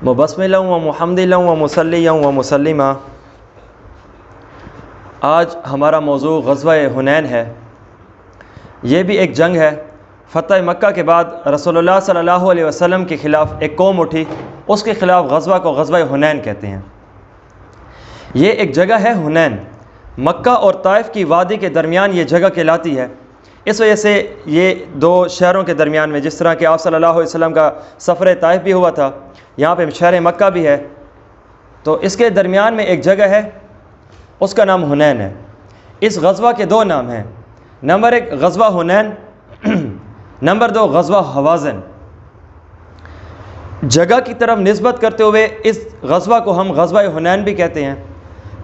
مبسملا و محمدلا و مسلیا و مسلما۔ آج ہمارا موضوع غزوہ حنین ہے۔ یہ بھی ایک جنگ ہے۔ فتح مکہ کے بعد رسول اللہ صلی اللہ علیہ وسلم کے خلاف ایک قوم اٹھی، اس کے خلاف غزوہ کو غزوہ حنین کہتے ہیں۔ یہ ایک جگہ ہے حنین، مکہ اور طائف کی وادی کے درمیان یہ جگہ کہلاتی ہے۔ اس وجہ سے یہ دو شہروں کے درمیان میں، جس طرح کہ آپ صلی اللہ علیہ وسلم کا سفر طائف بھی ہوا تھا، یہاں پہ شہر مکہ بھی ہے، تو اس کے درمیان میں ایک جگہ ہے، اس کا نام حنین ہے۔ اس غزوہ کے دو نام ہیں، نمبر ایک غزوہ حنین، نمبر دو غزوہ حوازن۔ جگہ کی طرف نسبت کرتے ہوئے اس غزوہ کو ہم غزوہ حنین بھی کہتے ہیں۔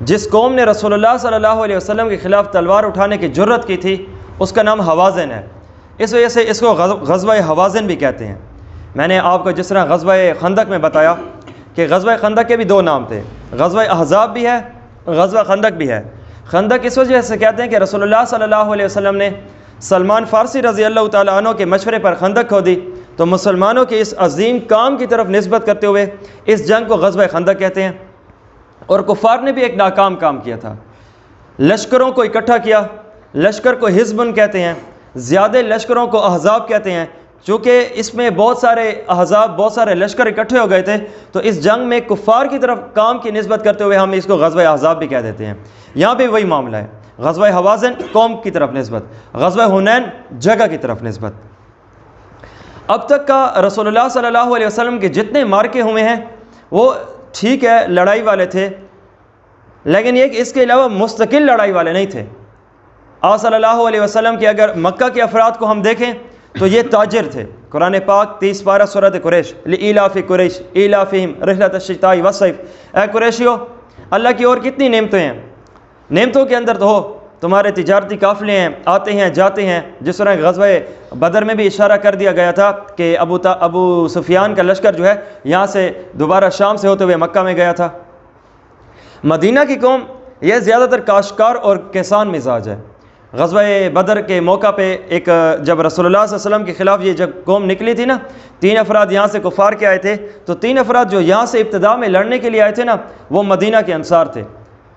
جس قوم نے رسول اللہ صلی اللہ علیہ وسلم کے خلاف تلوار اٹھانے کی جرت کی تھی، اس کا نام حوازن ہے، اس وجہ سے اس کو غزوہ حوازن بھی کہتے ہیں۔ میں نے آپ کو جس طرح غزوہ خندق میں بتایا کہ غزوہ خندق کے بھی دو نام تھے، غزوہ احزاب بھی ہے، غزوہ خندق بھی ہے۔ خندق اس وجہ سے کہتے ہیں کہ رسول اللہ صلی اللہ علیہ وسلم نے سلمان فارسی رضی اللہ تعالیٰ عنہ کے مشورے پر خندق کھودی، تو مسلمانوں کے اس عظیم کام کی طرف نسبت کرتے ہوئے اس جنگ کو غزوہ خندق کہتے ہیں۔ اور کفار نے بھی ایک ناکام کام کیا تھا، لشکروں کو اکٹھا کیا، لشکر کو حزبن کہتے ہیں، زیادہ لشکروں کو احزاب کہتے ہیں۔ چونکہ اس میں بہت سارے احزاب، بہت سارے لشکر اکٹھے ہو گئے تھے، تو اس جنگ میں کفار کی طرف کام کی نسبت کرتے ہوئے ہم اس کو غزوہ احزاب بھی کہہ دیتے ہیں۔ یہاں پہ وہی معاملہ ہے، غزوہ حوازن قوم کی طرف نسبت، غزوہ حنین جگہ کی طرف نسبت۔ اب تک کا رسول اللہ صلی اللہ علیہ وسلم کے جتنے مارکے ہوئے ہیں وہ ٹھیک ہے لڑائی والے تھے، لیکن یہ کہ اس کے علاوہ مستقل لڑائی والے نہیں تھے۔ آپ صلی اللہ علیہ وسلم کے اگر مکہ کے افراد کو ہم دیکھیں تو یہ تاجر تھے۔ قرآن پاک 30 پارہ سورۃ قریش، لإیلاف قریش ایلافہم رحلۃ الشتاء والصیف، اے قریشیو، اللہ کی اور کتنی نعمتیں ہیں، نعمتوں کے اندر تو ہو تمہارے تجارتی قافلے ہیں، آتے ہیں جاتے ہیں، جس طرح غزوہ بدر میں بھی اشارہ کر دیا گیا تھا کہ ابو سفیان کا لشکر جو ہے یہاں سے دوبارہ شام سے ہوتے ہوئے مکہ میں گیا تھا۔ مدینہ کی قوم یہ زیادہ تر کاشتکار اور کسان مزاج ہے۔ غزوہ بدر کے موقع پہ ایک جب رسول اللہ صلی اللہ علیہ وسلم کے خلاف یہ جب قوم نکلی تھی نا، 3 افراد یہاں سے کفار کے آئے تھے، تو 3 افراد جو یہاں سے ابتدا میں لڑنے کے لیے آئے تھے نا، وہ مدینہ کے انصار تھے۔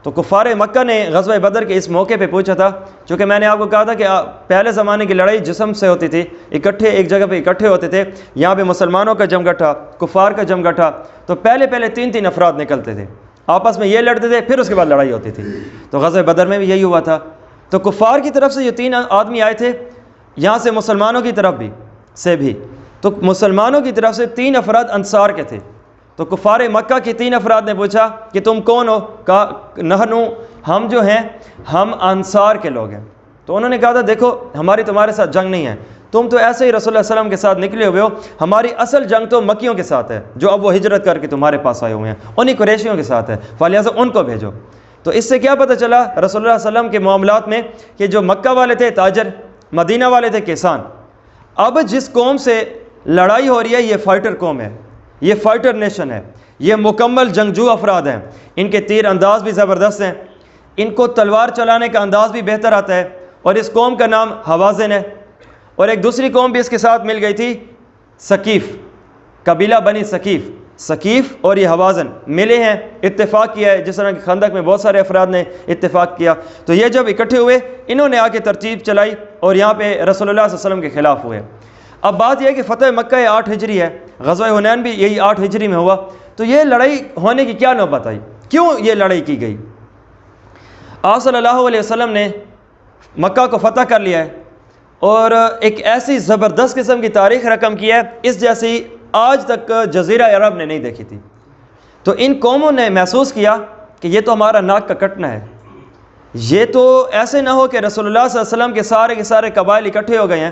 تو کفار مکہ نے غزوہ بدر کے اس موقع پہ پوچھا تھا، چونکہ میں نے آپ کو کہا تھا کہ پہلے زمانے کی لڑائی جسم سے ہوتی تھی، اکٹھے ایک جگہ پہ اکٹھے ہوتے تھے، یہاں پہ مسلمانوں کا جمگٹھا، کفار کا جمگٹھا، تو پہلے 3 افراد نکلتے تھے، آپس میں یہ لڑتے تھے، پھر اس کے بعد لڑائی ہوتی تھی۔ تو غزوہ بدر میں بھی یہی ہوا تھا۔ تو کفار کی طرف سے جو 3 آدمی آئے تھے، یہاں سے مسلمانوں کی طرف بھی، تو مسلمانوں کی طرف سے 3 افراد انصار کے تھے۔ تو کفار مکہ کے 3 افراد نے پوچھا کہ تم کون ہو؟ کہا نحنو، ہم جو ہیں ہم انصار کے لوگ ہیں۔ تو انہوں نے کہا تھا دیکھو ہماری تمہارے ساتھ جنگ نہیں ہے، تم تو ایسے ہی رسول اللہ علیہ وسلم کے ساتھ نکلے ہوئے ہو، ہماری اصل جنگ تو مکیوں کے ساتھ ہے جو اب وہ ہجرت کر کے تمہارے پاس آئے ہوئے ہیں، انہی قریشیوں کے ساتھ ہے، فلہذا ان کو بھیجو۔ تو اس سے کیا پتہ چلا رسول اللہ علیہ وسلم کے معاملات میں کہ جو مکہ والے تھے تاجر، مدینہ والے تھے کسان۔ اب جس قوم سے لڑائی ہو رہی ہے یہ فائٹر قوم ہے، یہ فائٹر نیشن ہے، یہ مکمل جنگجو افراد ہیں، ان کے تیر انداز بھی زبردست ہیں، ان کو تلوار چلانے کا انداز بھی بہتر آتا ہے، اور اس قوم کا نام حوازن ہے۔ اور ایک دوسری قوم بھی اس کے ساتھ مل گئی تھی، ثقیف، قبیلہ بنی ثقیف اور یہ حوازن ملے ہیں، اتفاق کیا ہے، جس طرح کہ خندق میں بہت سارے افراد نے اتفاق کیا۔ تو یہ جب اکٹھے ہوئے، انہوں نے آ کے ترتیب چلائی اور یہاں پہ رسول اللہ صلی اللہ علیہ وسلم کے خلاف ہوئے۔ اب بات یہ ہے کہ فتح مکہ 8 ہجری ہے، غزوہ حنین بھی یہی 8 ہجری میں ہوا۔ تو یہ لڑائی ہونے کی کیا نوبت آئی، کیوں یہ لڑائی کی گئی؟ آپ صلی اللہ علیہ وسلم نے مکہ کو فتح کر لیا ہے، اور ایک ایسی زبردست قسم کی تاریخ رقم کی ہے، اس جیسی آج تک جزیرہ عرب نے نہیں دیکھی تھی۔ تو ان قوموں نے محسوس کیا کہ یہ تو ہمارا ناک کا کٹنا ہے، یہ تو ایسے نہ ہو کہ رسول اللہ صلی اللہ علیہ وسلم کے سارے قبائل اکٹھے ہو گئے ہیں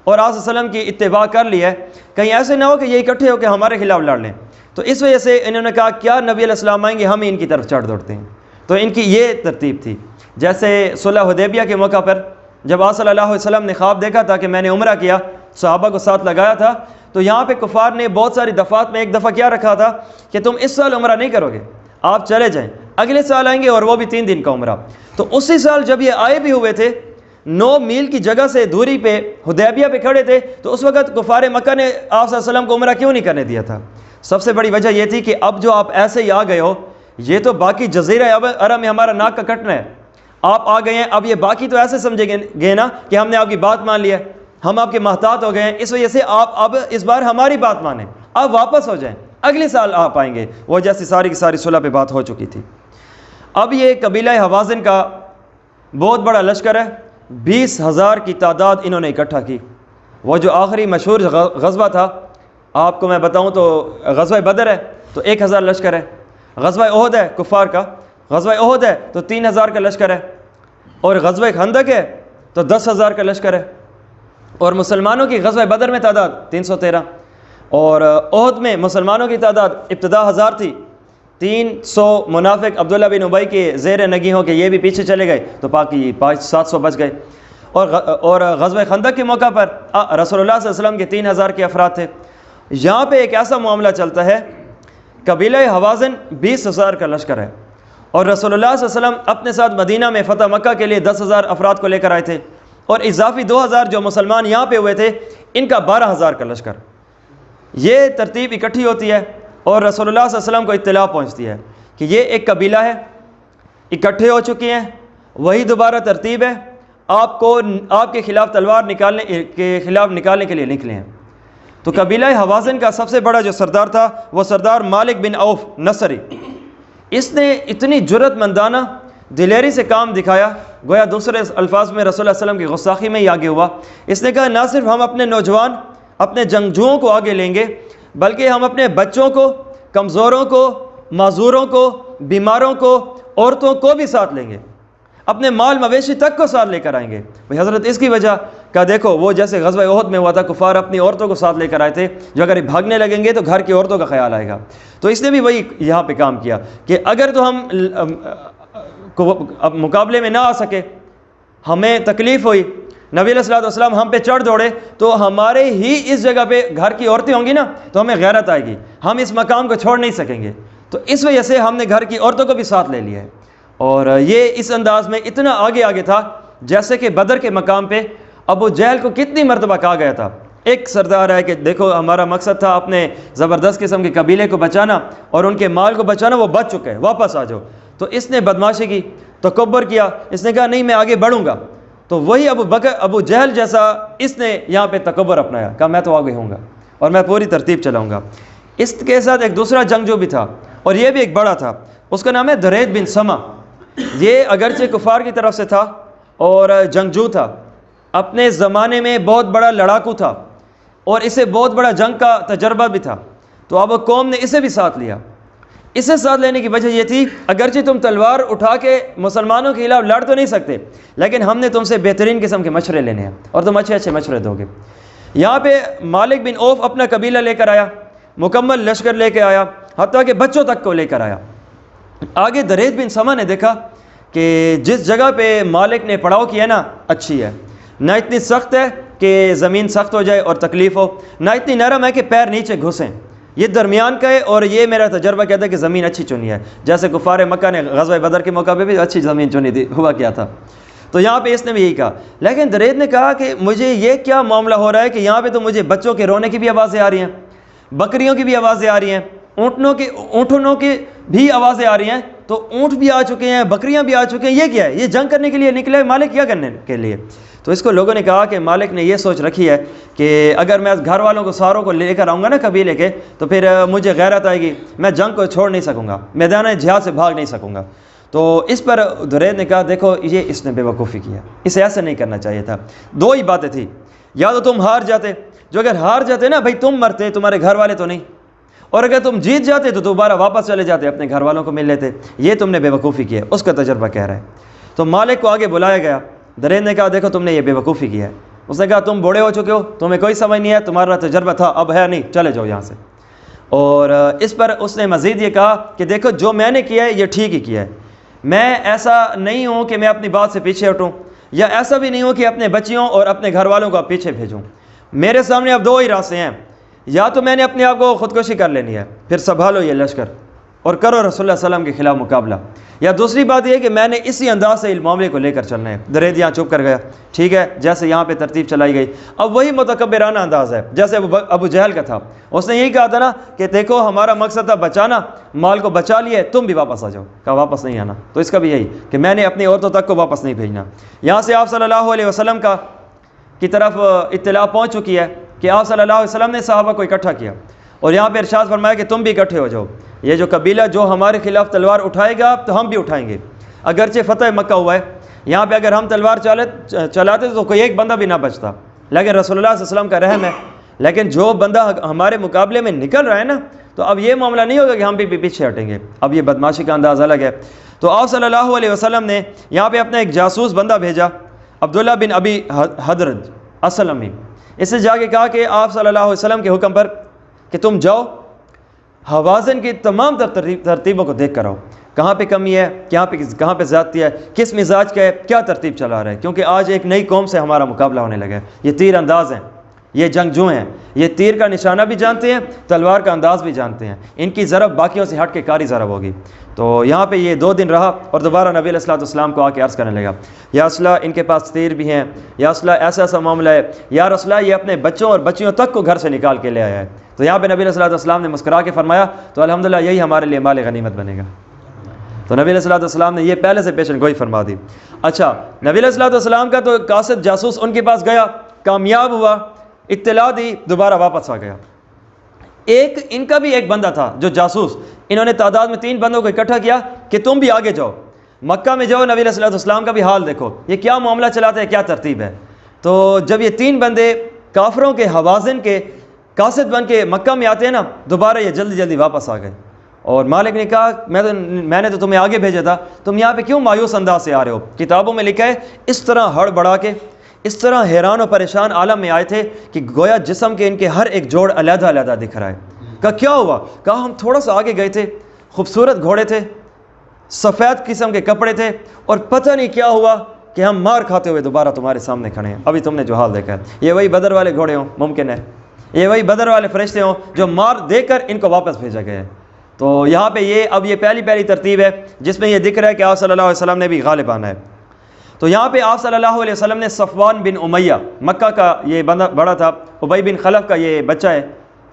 اور آپ صلی اللہ علیہ وسلم کی اتباع کر لی ہے، کہیں ایسے نہ ہو کہ یہ اکٹھے ہو کے ہمارے خلاف لڑ لیں۔ تو اس وجہ سے انہوں نے کہا کیا نبی علیہ السلام آئیں گے، ہم ان کی طرف چڑھ دوڑتے ہیں۔ تو ان کی یہ ترتیب تھی۔ جیسے صلح حدیبیہ کے موقع پر جب آپ صلی اللہ علیہ وسلم نے خواب دیکھا تھا کہ میں نے عمرہ کیا، صحابہ کو ساتھ لگایا تھا، تو یہاں پہ کفار نے بہت ساری دفعات میں ایک دفعہ کیا رکھا تھا کہ تم اس سال عمرہ نہیں کرو گے، آپ چلے جائیں، اگلے سال آئیں گے، اور وہ بھی 3 دن کا عمرہ۔ تو اسی سال جب یہ آئے بھی ہوئے تھے، 9 میل کی جگہ سے دوری پہ حدیبیہ پہ کھڑے تھے، تو اس وقت کفار مکہ نے آپ صلی اللہ علیہ وسلم کو عمرہ کیوں نہیں کرنے دیا تھا؟ سب سے بڑی وجہ یہ تھی کہ اب جو آپ ایسے ہی آ گئے ہو، یہ تو باقی جزیرہ عرب میں ہمارا ناک کا کٹنا ہے، آپ آ گئے ہیں، اب یہ باقی تو ایسے سمجھے گئے نا کہ ہم نے آپ کی بات مان لیا ہے، ہم آپ کے محتاط ہو گئے ہیں، اس وجہ سے آپ اب اس بار ہماری بات مانیں، اب واپس ہو جائیں، اگلے سال آپ آئیں گے۔ وہ جیسی ساری کی ساری صلح پہ بات ہو چکی تھی۔ اب یہ قبیلہ حوازن کا بہت بڑا لشکر ہے، 20,000 کی تعداد انہوں نے اکٹھا کی۔ وہ جو آخری مشہور غزوہ تھا، آپ کو میں بتاؤں تو غزوہ بدر ہے تو 1,000 لشکر ہے، غزوہ احد ہے کفار کا، غزوہ احد ہے تو 3,000 کا لشکر ہے، اور غزوہ خندق ہے تو 10,000 کا لشکر ہے، اور مسلمانوں کی غزوہ بدر میں تعداد 313، اور احد میں مسلمانوں کی تعداد ابتدا 1000 تھی، 300 منافق عبداللہ بن ابی کے زیر نگی ہو کے یہ بھی پیچھے چلے گئے تو باقی 700 بچ گئے، اور غزوہ خندق کے موقع پر رسول اللہ صلی اللہ علیہ وسلم کے 3,000 کے افراد تھے۔ یہاں پہ ایک ایسا معاملہ چلتا ہے، قبیلہ حوازن 20,000 کا لشکر ہے، اور رسول اللہ صلی اللہ علیہ وسلم اپنے ساتھ مدینہ میں فتح مکہ کے لیے 10,000 افراد کو لے کر آئے تھے، اور اضافی 2,000 جو مسلمان یہاں پہ ہوئے تھے ان کا 12,000 کا لشکر۔ یہ ترتیب اکٹھی ہوتی ہے اور رسول اللہ صلی اللہ علیہ وسلم کو اطلاع پہنچتی ہے کہ یہ ایک قبیلہ ہے، اکٹھے ہو چکے ہیں، وہی دوبارہ ترتیب ہے، آپ کو آپ کے خلاف تلوار نکالنے کے لیے نکلے ہیں۔ تو قبیلہ حوازن کا سب سے بڑا جو سردار تھا وہ سردار مالک بن عوف نصری، اس نے اتنی جرأت مندانہ دلیری سے کام دکھایا، گویا دوسرے الفاظ میں رسول اللہ صلی اللہ علیہ وسلم کی گستاخی میں ہی آگے ہوا۔ اس نے کہا نہ صرف ہم اپنے نوجوان اپنے جنگجوؤں کو آگے لیں گے، بلکہ ہم اپنے بچوں کو، کمزوروں کو، معذوروں کو، بیماروں کو، عورتوں کو بھی ساتھ لیں گے، اپنے مال مویشی تک کو ساتھ لے کر آئیں گے۔ بھئی حضرت اس کی وجہ کہ دیکھو وہ جیسے غزوہ احد میں ہوا تھا، کفار اپنی عورتوں کو ساتھ لے کر آئے تھے، جو اگر بھاگنے لگیں گے تو گھر کی عورتوں کا خیال آئے گا، تو اس نے بھی وہی یہاں پہ کام کیا کہ اگر تو ہم مقابلے میں نہ آ سکے، ہمیں تکلیف ہوئی، نبی علیہ الصلوۃ والسلام ہم پہ چڑھ دوڑے، تو ہمارے ہی اس جگہ پہ گھر کی عورتیں ہوں گی نا تو ہمیں غیرت آئے گی، ہم اس مقام کو چھوڑ نہیں سکیں گے، تو اس وجہ سے ہم نے گھر کی عورتوں کو بھی ساتھ لے لیا ہے۔ اور یہ اس انداز میں اتنا آگے تھا جیسے کہ بدر کے مقام پہ ابو جہل کو کتنی مرتبہ کہا گیا تھا، ایک سردار ہے کہ دیکھو ہمارا مقصد تھا اپنے زبردست قسم کے قبیلے کو بچانا اور ان کے مال کو بچانا، وہ بچ چکے ہیں، واپس آ جاؤ، تو اس نے بدماشی کی، تکبر کیا، اس نے کہا نہیں میں آگے بڑھوں گا، تو وہی ابو جہل جیسا اس نے یہاں پہ تکبر اپنایا، کہا میں تو آگے ہوں گا اور میں پوری ترتیب چلاؤں گا۔ اس کے ساتھ ایک دوسرا جنگجو بھی تھا اور یہ بھی ایک بڑا تھا، اس کا نام ہے درید بن سما۔ یہ اگرچہ کفار کی طرف سے تھا اور جنگجو تھا، اپنے زمانے میں بہت بڑا لڑاکو تھا اور اسے بہت بڑا جنگ کا تجربہ بھی تھا، تو اب قوم نے اسے بھی ساتھ لیا۔ اسے ساتھ لینے کی وجہ یہ تھی اگرچہ تم تلوار اٹھا کے مسلمانوں کے خلاف لڑ تو نہیں سکتے، لیکن ہم نے تم سے بہترین قسم کے مشورے لینے ہیں اور تم اچھے مشورے دو گے۔ یہاں پہ مالک بن عوف اپنا قبیلہ لے کر آیا، مکمل لشکر لے کے آیا، حتیٰ کہ بچوں تک کو لے کر آیا۔ آگے درید بن سما نے دیکھا کہ جس جگہ پہ مالک نے پڑاؤ کیا نا اچھی ہے، نہ اتنی سخت ہے کہ زمین سخت ہو جائے اور تکلیف ہو، نہ اتنی نرم ہے کہ پیر نیچے گھسیں، یہ درمیان کا ہے، اور یہ میرا تجربہ کہتا ہے کہ زمین اچھی چنی ہے، جیسے کفار مکہ نے غزوہ بدر کے موقع پہ بھی اچھی زمین چنی تھی، ہوا کیا تھا، تو یہاں پہ اس نے بھی یہی کہا۔ لیکن درید نے کہا کہ مجھے یہ کیا معاملہ ہو رہا ہے کہ یہاں پہ تو مجھے بچوں کے رونے کی بھی آوازیں آ رہی ہیں، بکریوں کی بھی آوازیں آ رہی ہیں، اونٹوں کی بھی آوازیں آ رہی ہیں، تو اونٹ بھی آ چکے ہیں، بکریاں بھی آ چکے ہیں، یہ کیا ہے؟ یہ جنگ کرنے کے لیے نکلے ہے مالک، کیا کرنے کے لیے؟ تو اس کو لوگوں نے کہا کہ مالک نے یہ سوچ رکھی ہے کہ اگر میں گھر والوں کو ساروں کو لے کر آؤں گا نا قبیلے کے، تو پھر مجھے غیرت آئے گی، میں جنگ کو چھوڑ نہیں سکوں گا، میدان جہاد سے بھاگ نہیں سکوں گا۔ تو اس پر درید نے کہا دیکھو یہ اس نے بے وقوفی کیا، اسے ایسا نہیں کرنا چاہیے تھا۔ دو ہی باتیں تھیں، یا تو تم ہار جاتے، جو اگر ہار جاتے نا بھائی تم مرتے، تمہارے گھر والے تو نہیں، اور اگر تم جیت جاتے تو دوبارہ واپس چلے جاتے، اپنے گھر والوں کو مل لیتے، یہ تم نے بے وقوفی کی ہے، اس کا تجربہ کہہ رہا ہے۔ تو مالک کو آگے بلایا گیا، درید نے کہا دیکھو تم نے یہ بے وقوفی کی ہے، اس نے کہا تم بوڑھے ہو چکے ہو، تمہیں کوئی سمجھ نہیں ہے، تمہارا تجربہ تھا اب ہے نہیں، چلے جاؤ یہاں سے۔ اور اس پر اس نے مزید یہ کہا کہ دیکھو جو میں نے کیا ہے یہ ٹھیک ہی کیا ہے، میں ایسا نہیں ہوں کہ میں اپنی بات سے پیچھے ہٹوں، یا ایسا بھی نہیں ہوں کہ اپنے بچیوں اور اپنے گھر والوں کو پیچھے بھیجوں، میرے سامنے اب دو ہی راستے ہیں، یا تو میں نے اپنے آپ کو خودکشی کر لینی ہے، پھر سنبھالو یہ لشکر، اور کرو رسول اللہ صلی اللہ علیہ وسلم کے خلاف مقابلہ. یا دوسری بات یہ کہ میں نے اسی انداز سے معاملے کو لے کر چلنا ہے. درید یہاں چپ کر گیا, ٹھیک ہے, جیسے یہاں پہ ترتیب چلائی گئی. اب وہی متکبرانہ انداز ہے جیسے ابو جہل کا تھا. اس نے یہی کہا تھا نا کہ دیکھو ہمارا مقصد تھا بچانا, مال کو بچا لیے, تم بھی واپس آ جاؤ. کہا واپس نہیں آنا. تو اس کا بھی یہی کہ میں نے اپنی عورتوں تک کو واپس نہیں بھیجنا. یہاں سے آپ صلی اللہ علیہ وسلم کی طرف اطلاع پہنچ چکی ہے کہ آپ صلی اللہ علیہ وسلم نے صحابہ کو اکٹھا کیا, اور یہاں پہ ارشاد فرمایا کہ تم بھی اکٹھے ہو جاؤ. یہ جو قبیلہ جو ہمارے خلاف تلوار اٹھائے گا تو ہم بھی اٹھائیں گے. اگرچہ فتح مکہ ہوا ہے, یہاں پہ اگر ہم تلوار چلاتے تو کوئی ایک بندہ بھی نہ بچتا, لیکن رسول اللہ صلی اللہ علیہ وسلم کا رحم ہے. لیکن جو بندہ ہمارے مقابلے میں نکل رہا ہے نا, تو اب یہ معاملہ نہیں ہوگا کہ ہم بھی پیچھے ہٹیں گے. اب یہ بدماشی کا انداز الگ ہے. تو آپ صلی اللہ علیہ وسلم نے یہاں پہ اپنا ایک جاسوس بندہ بھیجا, عبداللہ بن ابی حدرج اسلمی. اس سے جا کے کہا کہ آپ صلی اللہ علیہ وسلم کے حکم پر کہ تم جاؤ حوازن کی تمام ترتیبوں کو دیکھ کر آؤ, کہاں پہ کمی ہے, کہاں پہ زیادتی ہے, کس مزاج کا ہے, کیا ترتیب چلا رہا ہے. کیونکہ آج ایک نئی قوم سے ہمارا مقابلہ ہونے لگا ہے. یہ تیر انداز ہیں, یہ جنگجو ہیں, یہ تیر کا نشانہ بھی جانتے ہیں, تلوار کا انداز بھی جانتے ہیں. ان کی ضرب باقیوں سے ہٹ کے کاری ضرب ہوگی. تو یہاں پہ یہ 2 دن رہا اور دوبارہ نبی علیہ الصلوۃ والسلام کو آ کے عرض کرنے لگا, یا رسول اللہ ان کے پاس تیر بھی ہیں, یا رسول اللہ ایسا ایسا معاملہ ہے, یا رسول اللہ یہ اپنے بچوں اور بچیوں تک کو گھر سے نکال کے لے آیا ہے. تو یہاں پہ نبی علیہ الصلوۃ والسلام نے مسکرا کے فرمایا تو الحمدللہ یہی ہمارے لیے مال غنیمت بنے گا. تو نبی علیہ الصلوۃ والسلام نے یہ پہلے سے پیشن گوئی فرما دی. اچھا, نبی علیہ الصلوۃ والسلام کا تو قاصد جاسوس ان کے پاس گیا, کامیاب ہوا, اطلاع دی, دوبارہ واپس آ گیا. ان کا بھی ایک بندہ تھا جو جاسوس, انہوں نے تعداد میں 3 بندوں کو اکٹھا کیا کہ تم بھی آگے جاؤ, مکہ میں جاؤ, نبی علیہ الصلوۃ والسلام کا بھی حال دیکھو, یہ کیا معاملہ چلاتے ہیں, کیا ترتیب ہے. تو جب یہ 3 بندے کافروں کے حوازن کے قاصد بن کے مکہ میں آتے ہیں نا, دوبارہ یہ جلدی جلدی واپس آ گئے. اور مالک نے کہا میں نے تو تمہیں آگے بھیجا تھا, تم یہاں پہ کیوں مایوس انداز سے آ رہے ہو. کتابوں میں لکھا ہے اس طرح ہڑ بڑھا کے, اس طرح حیران و پریشان عالم میں آئے تھے کہ گویا جسم کے ان کے ہر ایک جوڑ علیحدہ علیحدہ دکھ رہا ہے. کہا کیا ہوا. کہا ہم تھوڑا سا آگے گئے تھے, خوبصورت گھوڑے تھے, سفید قسم کے کپڑے تھے, اور پتہ نہیں کیا ہوا کہ ہم مار کھاتے ہوئے دوبارہ تمہارے سامنے کھڑے ہیں. ابھی تم نے جو حال دیکھا ہے, یہ وہی بدر والے گھوڑے ہوں, ممکن ہے یہ وہی بدر والے فرشتے ہوں جو مار دے کر ان کو واپس بھیجا گیا ہے. تو یہاں پہ یہ پہلی ترتیب ہے جس میں یہ دکھ رہا ہے کہ آپ صلی اللہ علیہ وسلم نے بھی غالب آنا ہے. تو یہاں پہ آپ صلی اللہ علیہ وسلم نے صفوان بن امیہ, مکہ کا یہ بندہ بڑا تھا, ابی بن خلف کا یہ بچہ ہے,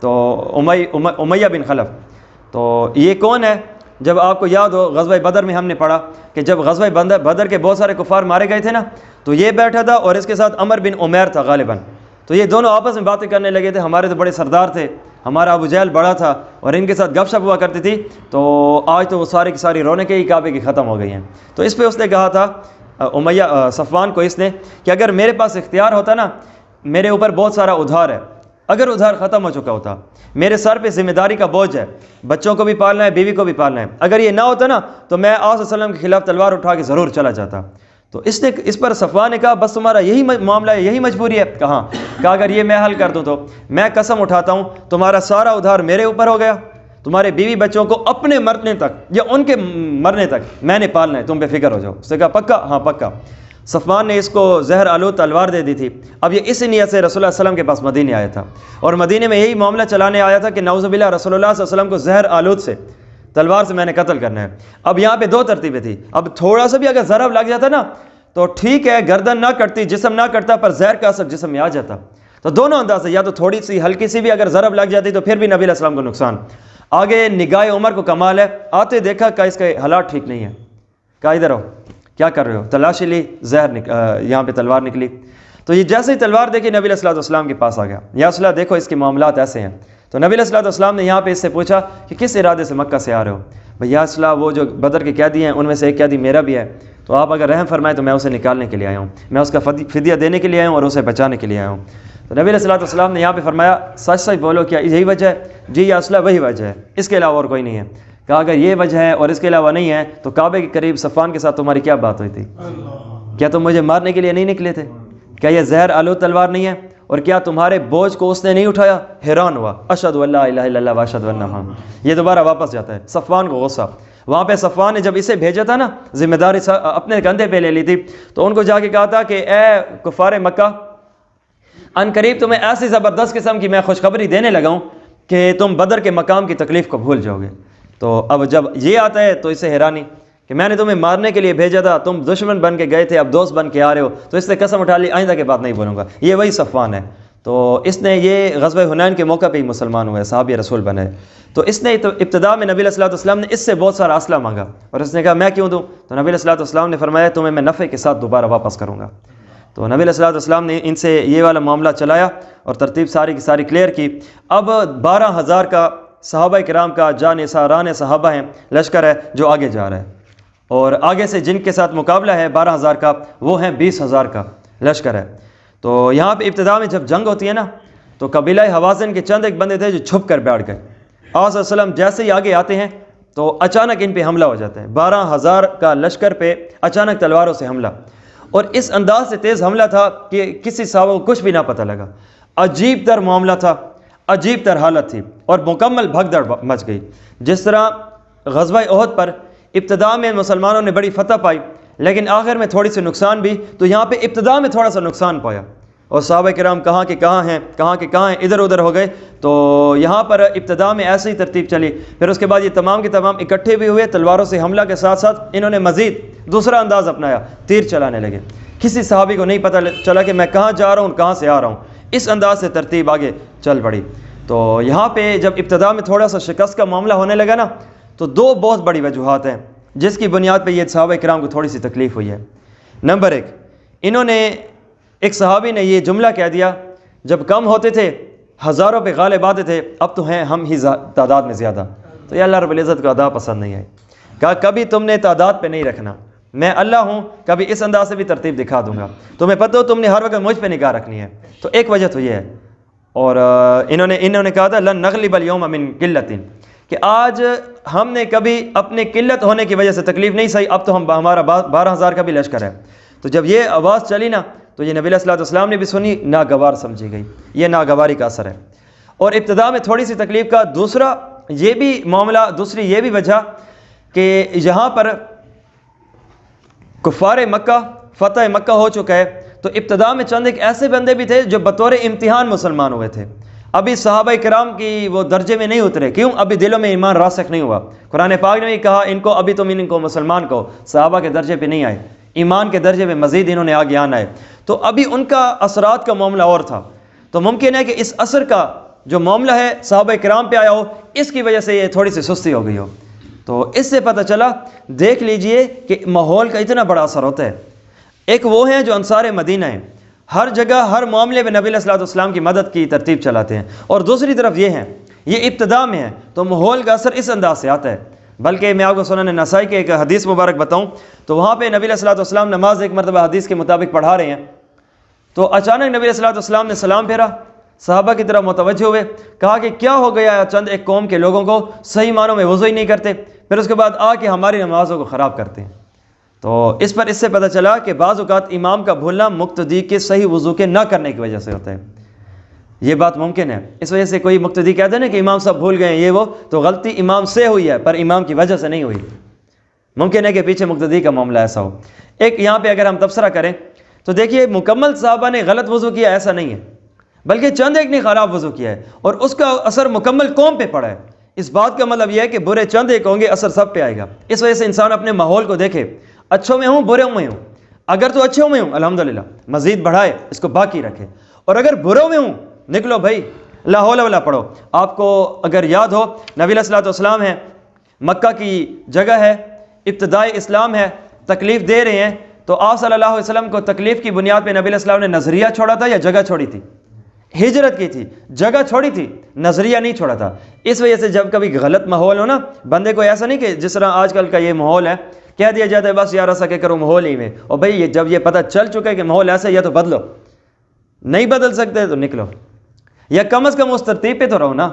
تو امیہ بن خلف. تو یہ کون ہے, جب آپ کو یاد ہو غزوہ بدر میں ہم نے پڑھا کہ جب غزوہ بدر کے بہت سارے کفار مارے گئے تھے نا, تو یہ بیٹھا تھا اور اس کے ساتھ عمر بن عمیر تھا غالباً. تو یہ دونوں آپس میں باتیں کرنے لگے تھے, ہمارے تو بڑے سردار تھے, ہمارا ابو جہل بڑا تھا اور ان کے ساتھ گپ شپ ہوا کرتی تھی, تو آج تو وہ ساری کی ساری رونقیں ہی کعبے کی ختم ہو گئی ہیں. تو اس پہ اس نے کہا تھا امیہ صفوان کو اس نے کہ اگر میرے پاس اختیار ہوتا نا, میرے اوپر بہت سارا ادھار ہے, اگر ادھار ختم ہو چکا ہوتا, میرے سر پہ ذمہ داری کا بوجھ ہے, بچوں کو بھی پالنا ہے, بیوی کو بھی پالنا ہے, اگر یہ نہ ہوتا نا تو میں آپ صلی اللہ علیہ وسلم کے خلاف تلوار اٹھا کے ضرور چلا جاتا. تو اس پر صفوان نے کہا بس تمہارا یہی معاملہ ہے, یہی مجبوری ہے. کہا اگر یہ میں حل کر دوں تو میں قسم اٹھاتا ہوں تمہارا سارا ادھار میرے اوپر ہو گیا, تمہارے بیوی بچوں کو اپنے مرنے تک یا ان کے مرنے تک میں نے پالنا ہے, تم بے فکر ہو جاؤ. اس نے کہا پکا, ہاں پکا. صفوان نے اس کو زہر آلود تلوار دے دی تھی. اب یہ اس نیت سے رسول اللہ صلی اللہ علیہ وسلم کے پاس مدینے آیا تھا, اور مدینے میں یہی معاملہ چلانے آیا تھا کہ نعوذ باللہ رسول اللہ صلی اللہ علیہ وسلم کو زہر آلود سے تلوار سے میں نے قتل کرنا ہے. اب یہاں پہ 2 ترتیبیں تھیں. اب تھوڑا سا بھی اگر ضرب لگ جاتا نا تو ٹھیک ہے, گردن نہ کٹتی, جسم نہ کٹتا, پر زہر کا اثر جسم میں آ جاتا. تو دونوں انداز ہے, یا تو تھوڑی سی ہلکی سی بھی اگر ضرب لگ جاتی تو پھر بھی نبی علیہ السلام کو نقصان. آگے نگاہ عمر کو کمال ہے, آتے دیکھا کہ اس کے حالات ٹھیک نہیں ہے. کہا ادھر ہو, کیا کر رہے ہو. تلاشی لی, زہر یہاں پہ تلوار نکلی. تو یہ جیسے ہی تلوار دیکھی نبی علیہ الصلوۃ والسلام کے پاس آ گیا, یا رسول اللہ دیکھو اس کے معاملات ایسے ہیں. تو نبی علیہ الصلوۃ والسلام نے یہاں پہ اس سے پوچھا کہ کس ارادے سے مکہ سے آ رہے ہو. بھئی یا رسول اللہ وہ جو بدر کے قیدی ہیں ان میں سے ایک قیدی میرا بھی ہے, تو آپ اگر رحم فرمائیں تو میں اسے نکالنے کے لیے آیا ہوں, میں اس کا فدیہ دینے کے لیے آیا ہوں اور اسے بچانے کے لیے آیا ہوں. تو نبی علیہ الصلوۃ والسلام نے یہاں پہ فرمایا سچ سچ بولو, کیا یہی وجہ ہے. جی یا رسول اللہ وہی وجہ ہے, اس کے علاوہ اور کوئی نہیں ہے. کہا اگر یہ وجہ ہے اور اس کے علاوہ نہیں ہے تو کعبے کے قریب صفوان کے ساتھ تمہاری کیا بات ہوئی تھی, کیا تم مجھے مارنے کے لیے نہیں نکلے تھے, کیا یہ زہر آلود تلوار نہیں ہے, اور کیا تمہارے بوجھ کو اس نے نہیں اٹھایا. حیران ہوا, اشہد ان لا الہ الا اللہ و اشہد ان محمد. یہ دوبارہ واپس جاتا ہے. صفوان کو غصہ, وہاں پہ صفوان نے جب اسے بھیجا تھا نا, ذمہ داری اپنے کندھے پہ لے لی تھی, تو ان کو جا کے کہا تھا کہ اے کفار مکہ, ان قریب تمہیں ایسی زبردست قسم کی میں خوشخبری دینے لگا ہوں کہ تم بدر کے مقام کی تکلیف کو بھول جاؤ گے. تو اب جب یہ آتا ہے تو اسے حیرانی کہ میں نے تمہیں مارنے کے لیے بھیجا تھا، تم دشمن بن کے گئے تھے، اب دوست بن کے آ رہے ہو، تو اس نے قسم اٹھا لی آئندہ کے بات نہیں بولوں گا۔ یہ وہی صفوان ہے، تو اس نے یہ غزوہ حنین کے موقع پہ ہی مسلمان ہوئے، صحابی رسول بنے۔ تو اس نے ابتدا میں نبی علیہ الصلوۃ والسلام نے اس سے بہت سارا اسلحہ مانگا، اور اس نے کہا میں کیوں دوں؟ تو نبی علیہ الصلوۃ والسلام نے فرمایا تمہیں میں نفع کے ساتھ دوبارہ واپس کروں گا۔ تو نبی علیہ الصلوۃ والسلام نے ان سے یہ والا معاملہ چلایا اور ترتیب ساری کی ساری کلیئر کی۔ اب 12,000 کا صحابہ کرام کا جانثاران صحابہ ہیں، لشکر ہے جو آگے جا رہا ہے، اور آگے سے جن کے ساتھ مقابلہ ہے 12,000 کا وہ ہیں 20,000 کا لشکر ہے۔ تو یہاں پہ ابتدا میں جب جنگ ہوتی ہے نا، تو قبیلہ حوازن کے چند ایک بندے تھے جو چھپ کر بیٹھ گئے۔ آپ صلی اللہ علیہ وسلم جیسے ہی آگے آتے ہیں تو اچانک ان پہ حملہ ہو جاتا ہے، 12,000 کا لشکر پہ اچانک تلواروں سے حملہ، اور اس انداز سے تیز حملہ تھا کہ کسی صحابہ کو کچھ بھی نہ پتہ لگا۔ عجیب تر معاملہ تھا، عجیب تر حالت تھی، اور مکمل بھگدڑ مچ گئی۔ جس طرح غزوہ احد پر ابتدا میں مسلمانوں نے بڑی فتح پائی، لیکن آخر میں تھوڑی سی نقصان بھی، تو یہاں پہ ابتدا میں تھوڑا سا نقصان پایا، اور صحابہ کرام کہاں کے کہاں ہیں، کہاں کے کہاں ہیں، ادھر ادھر ہو گئے۔ تو یہاں پر ابتدا میں ایسے ہی ترتیب چلی، پھر اس کے بعد یہ تمام کے تمام اکٹھے بھی ہوئے، تلواروں سے حملہ کے ساتھ ساتھ انہوں نے مزید دوسرا انداز اپنایا، تیر چلانے لگے۔ کسی صحابی کو نہیں پتہ چلا کہ میں کہاں جا رہا ہوں، کہاں سے آ رہا ہوں، اس انداز سے ترتیب آگے چل پڑی۔ تو یہاں پہ جب ابتدا میں تھوڑا سا شکست کا معاملہ ہونے لگا نا، تو دو بہت بڑی وجوہات ہیں جس کی بنیاد پہ یہ صحابہ کرام کو تھوڑی سی تکلیف ہوئی ہے۔ نمبر 1، انہوں نے ایک صحابی نے یہ جملہ کہہ دیا، جب کم ہوتے تھے ہزاروں پہ غالب آتے تھے، اب تو ہیں ہم ہی تعداد میں زیادہ۔ تو یہ اللہ رب العزت کو ادا پسند نہیں آئی، کہا کبھی تم نے تعداد پہ نہیں رکھنا، میں اللہ ہوں، کبھی اس انداز سے بھی ترتیب دکھا دوں گا، تمہیں پتہ ہو تم نے ہر وقت مجھ پہ نگاہ رکھنی ہے۔ تو ایک وجہ تو یہ ہے، اور انہوں نے کہا تھا لن نغلب اليوم من قلۃ، کہ آج ہم نے کبھی اپنے قلت ہونے کی وجہ سے تکلیف نہیں سہی، اب تو ہمارا 12,000 کا بھی لشکر ہے۔ تو جب یہ آواز چلی نا، تو یہ نبی علیہ الصلوۃ والسلام نے بھی سنی، ناگوار سمجھی گئی، یہ ناگواری کا اثر ہے۔ اور ابتدا میں تھوڑی سی تکلیف کا دوسرا یہ بھی معاملہ، دوسری یہ بھی وجہ کہ یہاں پر کفار مکہ فتح مکہ ہو چکا ہے، تو ابتدا میں چند ایک ایسے بندے بھی تھے جو بطور امتحان مسلمان ہوئے تھے، ابھی صحابہ کرام کی وہ درجے میں نہیں اترے، کیوں؟ ابھی دلوں میں ایمان راسخ نہیں ہوا۔ قرآن پاک نے بھی کہا ان کو ابھی تم ان کو مسلمان کہو، صحابہ کے درجے پہ نہیں آئے، ایمان کے درجے میں مزید انہوں نے آگے آنا ہے، تو ابھی ان کا اثرات کا معاملہ اور تھا۔ تو ممکن ہے کہ اس اثر کا جو معاملہ ہے صحابہ کرام پہ آیا ہو، اس کی وجہ سے یہ تھوڑی سی سستی ہو گئی ہو۔ تو اس سے پتہ چلا، دیکھ لیجئے کہ ماحول کا اتنا بڑا اثر ہوتا ہے۔ ایک وہ ہیں جو انصار مدینہ ہیں، ہر جگہ ہر معاملے میں نبی علیہ الصلوۃ والسلام کی مدد کی ترتیب چلاتے ہیں، اور دوسری طرف یہ ہیں، یہ ابتدا میں ہے، تو ماحول کا اثر اس انداز سے آتا ہے۔ بلکہ میں آپ کو سنن نسائی کے ایک حدیث مبارک بتاؤں، تو وہاں پہ نبی علیہ الصلوۃ والسلام نماز ایک مرتبہ حدیث کے مطابق پڑھا رہے ہیں، تو اچانک نبی علیہ الصلوۃ والسلام نے سلام پھیرا، صحابہ کی طرف متوجہ ہوئے، کہا کہ کیا ہو گیا چند ایک قوم کے لوگوں کو صحیح معنوں میں وضو ہی نہیں کرتے، پھر اس کے بعد آ کے ہماری نمازوں کو خراب کرتے ہیں۔ تو اس پر اس سے پتہ چلا کہ بعض اوقات امام کا بھولنا مقتدی کے صحیح وضو کے نہ کرنے کی وجہ سے ہوتا ہے، یہ بات ممکن ہے۔ اس وجہ سے کوئی مقتدی کہتے ہیں نا کہ امام صاحب بھول گئے یہ وہ، تو غلطی امام سے ہوئی ہے پر امام کی وجہ سے نہیں ہوئی، ممکن ہے کہ پیچھے مقتدی کا معاملہ ایسا ہو۔ ایک یہاں پہ اگر ہم تبصرہ کریں تو دیکھیے مکمل صحابہ نے غلط وضو کیا ایسا نہیں ہے، بلکہ چند ایک نے خراب وضو کیا ہے، اور اس کا اثر مکمل قوم پہ پڑا ہے۔ اس بات کا مطلب یہ ہے کہ برے چند ایک ہوں گے، اثر سب پہ آئے گا۔ اس وجہ سے انسان اپنے ماحول کو دیکھے، اچھوں میں ہوں بروں میں ہوں، اگر تو اچھوں میں ہوں الحمدللہ مزید بڑھائے، اس کو باقی رکھے، اور اگر بروں میں ہوں نکلو بھائی لا حول ولا پڑھو۔ آپ کو اگر یاد ہو نبی علیہ الصلوۃ والسلام ہے، مکہ کی جگہ ہے، ابتدائی اسلام ہے، تکلیف دے رہے ہیں، تو آپ صلی اللہ علیہ وسلم کو تکلیف کی بنیاد پہ نبی علیہ السلام نے نظریہ چھوڑا تھا یا جگہ چھوڑی تھی؟ ہجرت کی تھی، جگہ چھوڑی تھی، نظریہ نہیں چھوڑا تھا۔ اس وجہ سے جب کبھی غلط ماحول ہو نا، بندے کو ایسا نہیں کہ جس طرح آج کل کا یہ ماحول ہے، کہہ دیا جاتا ہے بس یار ایسا کہ کرو ماحول ہی میں، اور بھائی جب یہ پتہ چل چکا ہے کہ ماحول ایسا ہے یا تو بدلو، نہیں بدل سکتے تو نکلو، یا کم از کم اس ترتیب پہ تو رہو نا۔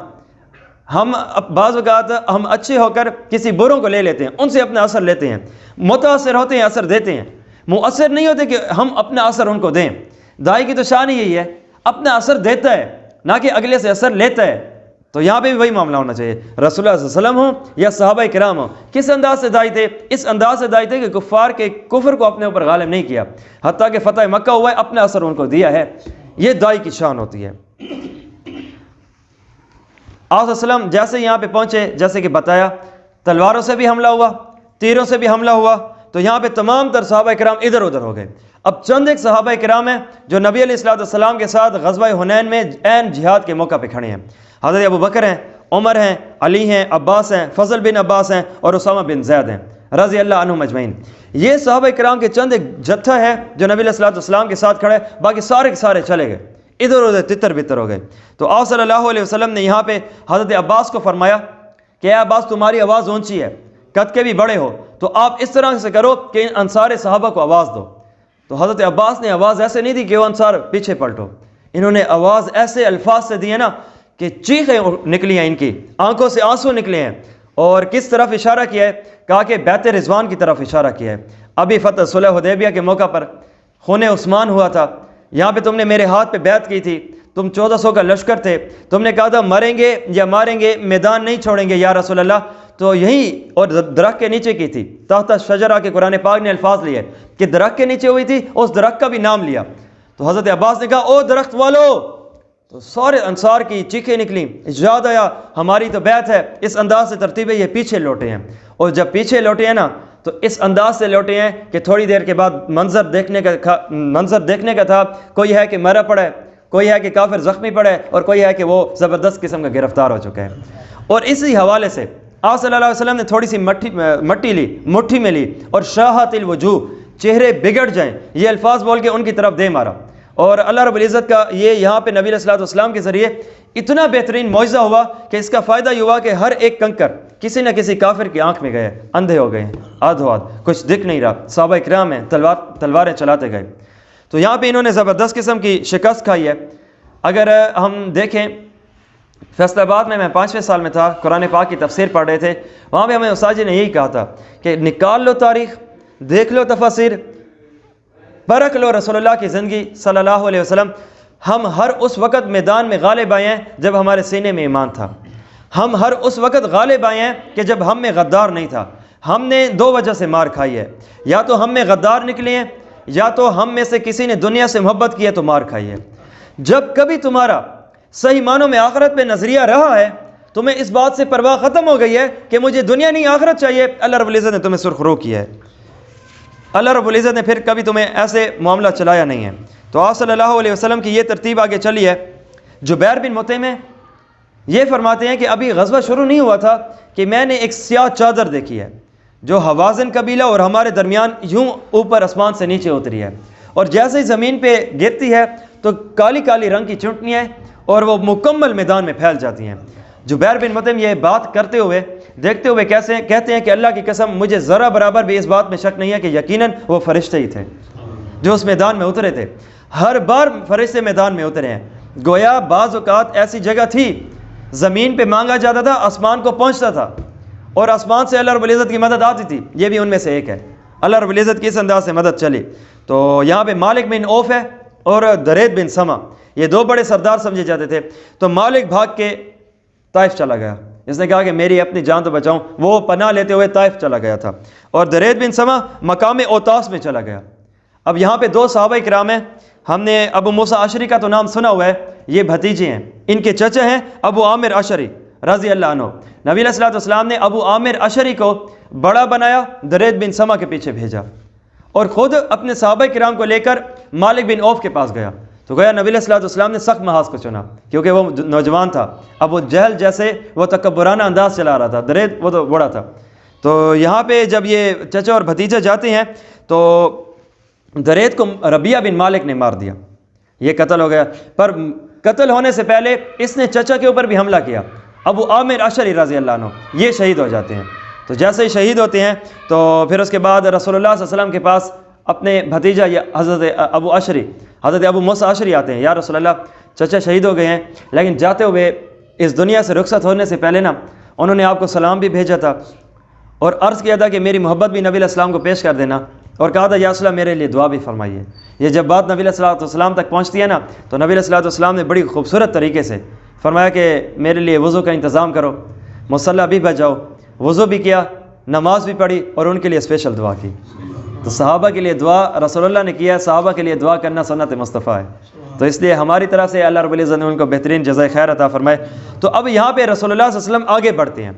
ہم بعض اوقات ہم اچھے ہو کر کسی بروں کو لے لیتے ہیں، ان سے اپنا اثر لیتے ہیں، متاثر ہوتے ہیں، اثر دیتے ہیں، مؤثر نہیں ہوتے کہ ہم اپنا اثر ان کو دیں۔ دائی کی تو شان ہی یہی ہے، اپنا اثر دیتا ہے نہ کہ اگلے سے اثر لیتا ہے۔ تو یہاں پہ بھی وہی معاملہ ہونا چاہیے، رسول اللہ صلی اللہ علیہ وسلم ہوں یا صحابہ کرام ہوں، کس انداز سے دائی تھے؟ اس انداز سے دائی تھے کہ کفار کے کفر کو اپنے اوپر غالب نہیں کیا، حتیٰ کہ فتح مکہ ہوا ہے اپنا اثر ان کو دیا ہے، یہ دائی کی شان ہوتی ہے۔ آپ صلی اللہ علیہ وسلم جیسے یہاں پہ پہنچے، جیسے کہ بتایا، تلواروں سے بھی حملہ ہوا، تیروں سے بھی حملہ ہوا، تو یہاں پہ تمام تر صحابہ کرام ادھر ادھر ہو گئے۔ اب چند ایک صحابہ کرام ہیں جو نبی علیہ السلام کے ساتھ غزوہ حنین میں عین جہاد کے موقع پہ کھڑے ہیں۔ حضرت ابو بکر ہیں، عمر ہیں، علی ہیں، عباس ہیں، فضل بن عباس ہیں اور اسامہ بن زید ہیں رضی اللہ عنہم اجمعین۔ یہ صحابہ کرام کے چند ایک جتھا ہے جو نبی علیہ السلام کے ساتھ کھڑے، باقی سارے کے سارے چلے گئے، ادھر ادھر تتر بتر ہو گئے۔ تو آپ صلی اللہ علیہ وسلم نے یہاں پہ حضرت عباس کو فرمایا کہ اے عباس تمہاری آواز اونچی ہے، قد کے بھی بڑے ہو، تو آپ اس طرح سے کرو کہ ان انصار صحابہ کو آواز دو۔ تو حضرت عباس نے آواز ایسے نہیں دی کہ وہ انصار پیچھے پلٹو، انہوں نے آواز ایسے الفاظ سے دی ہے نا کہ چیخیں نکلی ہیں، ان کی آنکھوں سے آنسو نکلے ہیں، اور کس طرف اشارہ کیا ہے؟ کہا کہ بیت رضوان کی طرف اشارہ کیا ہے۔ ابھی فتح صلح حدیبیہ کے موقع پر خون عثمان ہوا تھا، یہاں پہ تم نے میرے ہاتھ پہ بیعت کی تھی، تم 1400 کا لشکر تھے، تم نے کہا تھا مریں گے یا ماریں گے میدان نہیں چھوڑیں گے یا رسول اللہ، تو یہی اور درخت کے نیچے کی تھی، تحت شجرہ کے قرآن پاک نے الفاظ لیے کہ درخت کے نیچے ہوئی تھی، اس درخت کا بھی نام لیا۔ تو حضرت عباس نے کہا او درخت والو، تو سارے انصار کی چیخیں نکلیں، یاد آیا ہماری تو بیعت ہے، اس انداز سے ترتیب ہے یہ پیچھے لوٹے ہیں، اور جب پیچھے لوٹے ہیں نا تو اس انداز سے لوٹے ہیں کہ تھوڑی دیر کے بعد منظر دیکھنے کا تھا، کوئی ہے کہ مرا پڑا ہے، کوئی ہے کہ کافر زخمی پڑا ہے، اور کوئی ہے کہ وہ زبردست قسم کا گرفتار ہو چکا ہے۔ اور اسی حوالے سے آپ صلی اللہ علیہ وسلم نے تھوڑی سی مٹی لی، مٹھی میں لی، اور شاہت الوجوہ، چہرے بگڑ جائیں، یہ الفاظ بول کے ان کی طرف دے مارا۔ اور اللہ رب العزت کا یہ یہاں پہ نبی علیہ السلام کے ذریعے اتنا بہترین معجزہ ہوا کہ اس کا فائدہ یہ ہوا کہ ہر ایک کنکر کسی نہ کسی کافر کی آنکھ میں گئے، اندھے ہو گئے، آدھو آدھ کچھ دکھ نہیں رہا، صحابہ کرام ہیں تلواریں چلاتے گئے۔ تو یہاں پہ انہوں نے زبردست قسم کی شکست کھائی ہے۔ اگر ہم دیکھیں فیصل آباد میں 5ویں سال میں تھا، قرآن پاک کی تفسیر پڑھ رہے تھے، وہاں پہ ہمیں استاد جی نے یہی کہا تھا کہ نکال لو تاریخ، دیکھ لو تفاسیر، پرکھ لو رسول اللہ کی زندگی صلی اللہ علیہ وسلم۔ ہم ہر اس وقت میدان میں غالب آئے ہیں جب ہمارے سینے میں ایمان تھا، ہم ہر اس وقت غالب آئے ہیں کہ جب ہم میں غدار نہیں تھا۔ ہم نے دو وجہ سے مار کھائی ہے، یا تو ہم میں غدار نکلے ہیں، یا تو ہم میں سے کسی نے دنیا سے محبت کی ہے تو مار کھائی ہے۔ جب کبھی تمہارا صحیح معنوں میں آخرت پہ نظریہ رہا ہے، تمہیں اس بات سے پرواہ ختم ہو گئی ہے کہ مجھے دنیا نہیں آخرت چاہیے، اللہ رب العزت نے تمہیں سرخ رو کیا ہے، اللہ رب العزت نے پھر کبھی تمہیں ایسے معاملہ چلایا نہیں ہے۔ تو آپ صلی اللہ علیہ وسلم کی یہ ترتیب آگے چلی ہے۔ جبیر بن مطعم ہیں، یہ فرماتے ہیں کہ ابھی غزوہ شروع نہیں ہوا تھا کہ میں نے ایک سیاہ چادر دیکھی ہے جو حوازن قبیلہ اور ہمارے درمیان یوں اوپر آسمان سے نیچے اتری ہے، اور جیسے ہی زمین پہ گرتی ہے تو کالی کالی رنگ کی چونٹیاں ہیں اور وہ مکمل میدان میں پھیل جاتی ہیں۔ جبیر بن مطعم یہ بات کرتے ہوئے دیکھتے ہوئے کہتے ہیں کہ اللہ کی قسم مجھے ذرا برابر بھی اس بات میں شک نہیں ہے کہ یقیناً وہ فرشتے ہی تھے جو اس میدان میں اترے تھے۔ ہر بار فرشتے میدان میں اترے ہیں، گویا بعض اوقات ایسی جگہ تھی زمین پہ مانگا جاتا تھا، آسمان کو پہنچتا تھا اور آسمان سے اللہ رب العزت کی مدد آتی تھی، یہ بھی ان میں سے ایک ہے۔ اللہ رب العزت کی اس انداز سے مدد چلی۔ تو یہاں پہ مالک بن عوف ہے اور درید بن سما، یہ دو بڑے سردار سمجھے جاتے تھے۔ تو مالک بھاگ کے طائف چلا گیا، اس نے کہا کہ میری اپنی جان تو بچاؤں، وہ پناہ لیتے ہوئے طائف چلا گیا تھا، اور درید بن سما مقام اوتاس میں چلا گیا۔ اب یہاں پہ دو صحابہ کرام ہیں، ہم نے ابو موسیٰ اشعری کا تو نام سنا ہوا ہے، یہ بھتیجے ہیں، ان کے چچا ہیں ابو عامر اشعری رضی اللہ عنہ۔ نبی علیہ السلام نے ابو عامر اشعری کو بڑا بنایا، درید بن سما کے پیچھے بھیجا، اور خود اپنے صحابہ کرام کو لے کر مالک بن عوف کے پاس گیا۔ تو گویا نبی علیہ السلام نے سخت محاذ کو چنا کیونکہ وہ نوجوان تھا، ابو جہل جیسے وہ تکبرانہ انداز چلا رہا تھا، درید وہ تو بڑا تھا۔ تو یہاں پہ جب یہ چچا اور بھتیجا جاتے ہیں تو درید کو ربیعہ بن مالک نے مار دیا، یہ قتل ہو گیا، پر قتل ہونے سے پہلے اس نے چچا کے اوپر بھی حملہ کیا، ابو عامر اشعری رضی اللہ عنہ، یہ شہید ہو جاتے ہیں۔ تو جیسے ہی شہید ہوتے ہیں تو پھر اس کے بعد رسول اللہ صلی اللہ علیہ وسلم کے پاس اپنے بھتیجا یا حضرت ابو موسیٰ اشعری آتے ہیں، یا رسول اللہ چچا شہید ہو گئے ہیں، لیکن جاتے ہوئے اس دنیا سے رخصت ہونے سے پہلے نا انہوں نے آپ کو سلام بھی بھیجا تھا اور عرض کیا تھا کہ میری محبت بھی نبی علیہ السلام کو پیش کر دینا، اور کہا تھا یا رسول اللہ میرے لیے دعا بھی فرمائیے۔ یہ جب بات نبی علیہ السلام تک پہنچتی ہے نا تو نبی علیہ السلام نے بڑی خوبصورت طریقے سے فرمایا کہ میرے لیے وضو کا انتظام کرو، مصلی بھی بچاؤ، وضو بھی کیا، نماز بھی پڑھی اور ان کے لیے اسپیشل دعا کی۔ تو صحابہ کے لیے دعا رسول اللہ نے کیا ہے، صحابہ کے لیے دعا کرنا سنت مصطفیٰ ہے، تو اس لیے ہماری طرف سے اللہ رب العزت نے ان کو بہترین جزائے خیر عطا فرمائے۔ تو اب یہاں پہ رسول اللہ صلی اللہ علیہ وسلم آگے بڑھتے ہیں،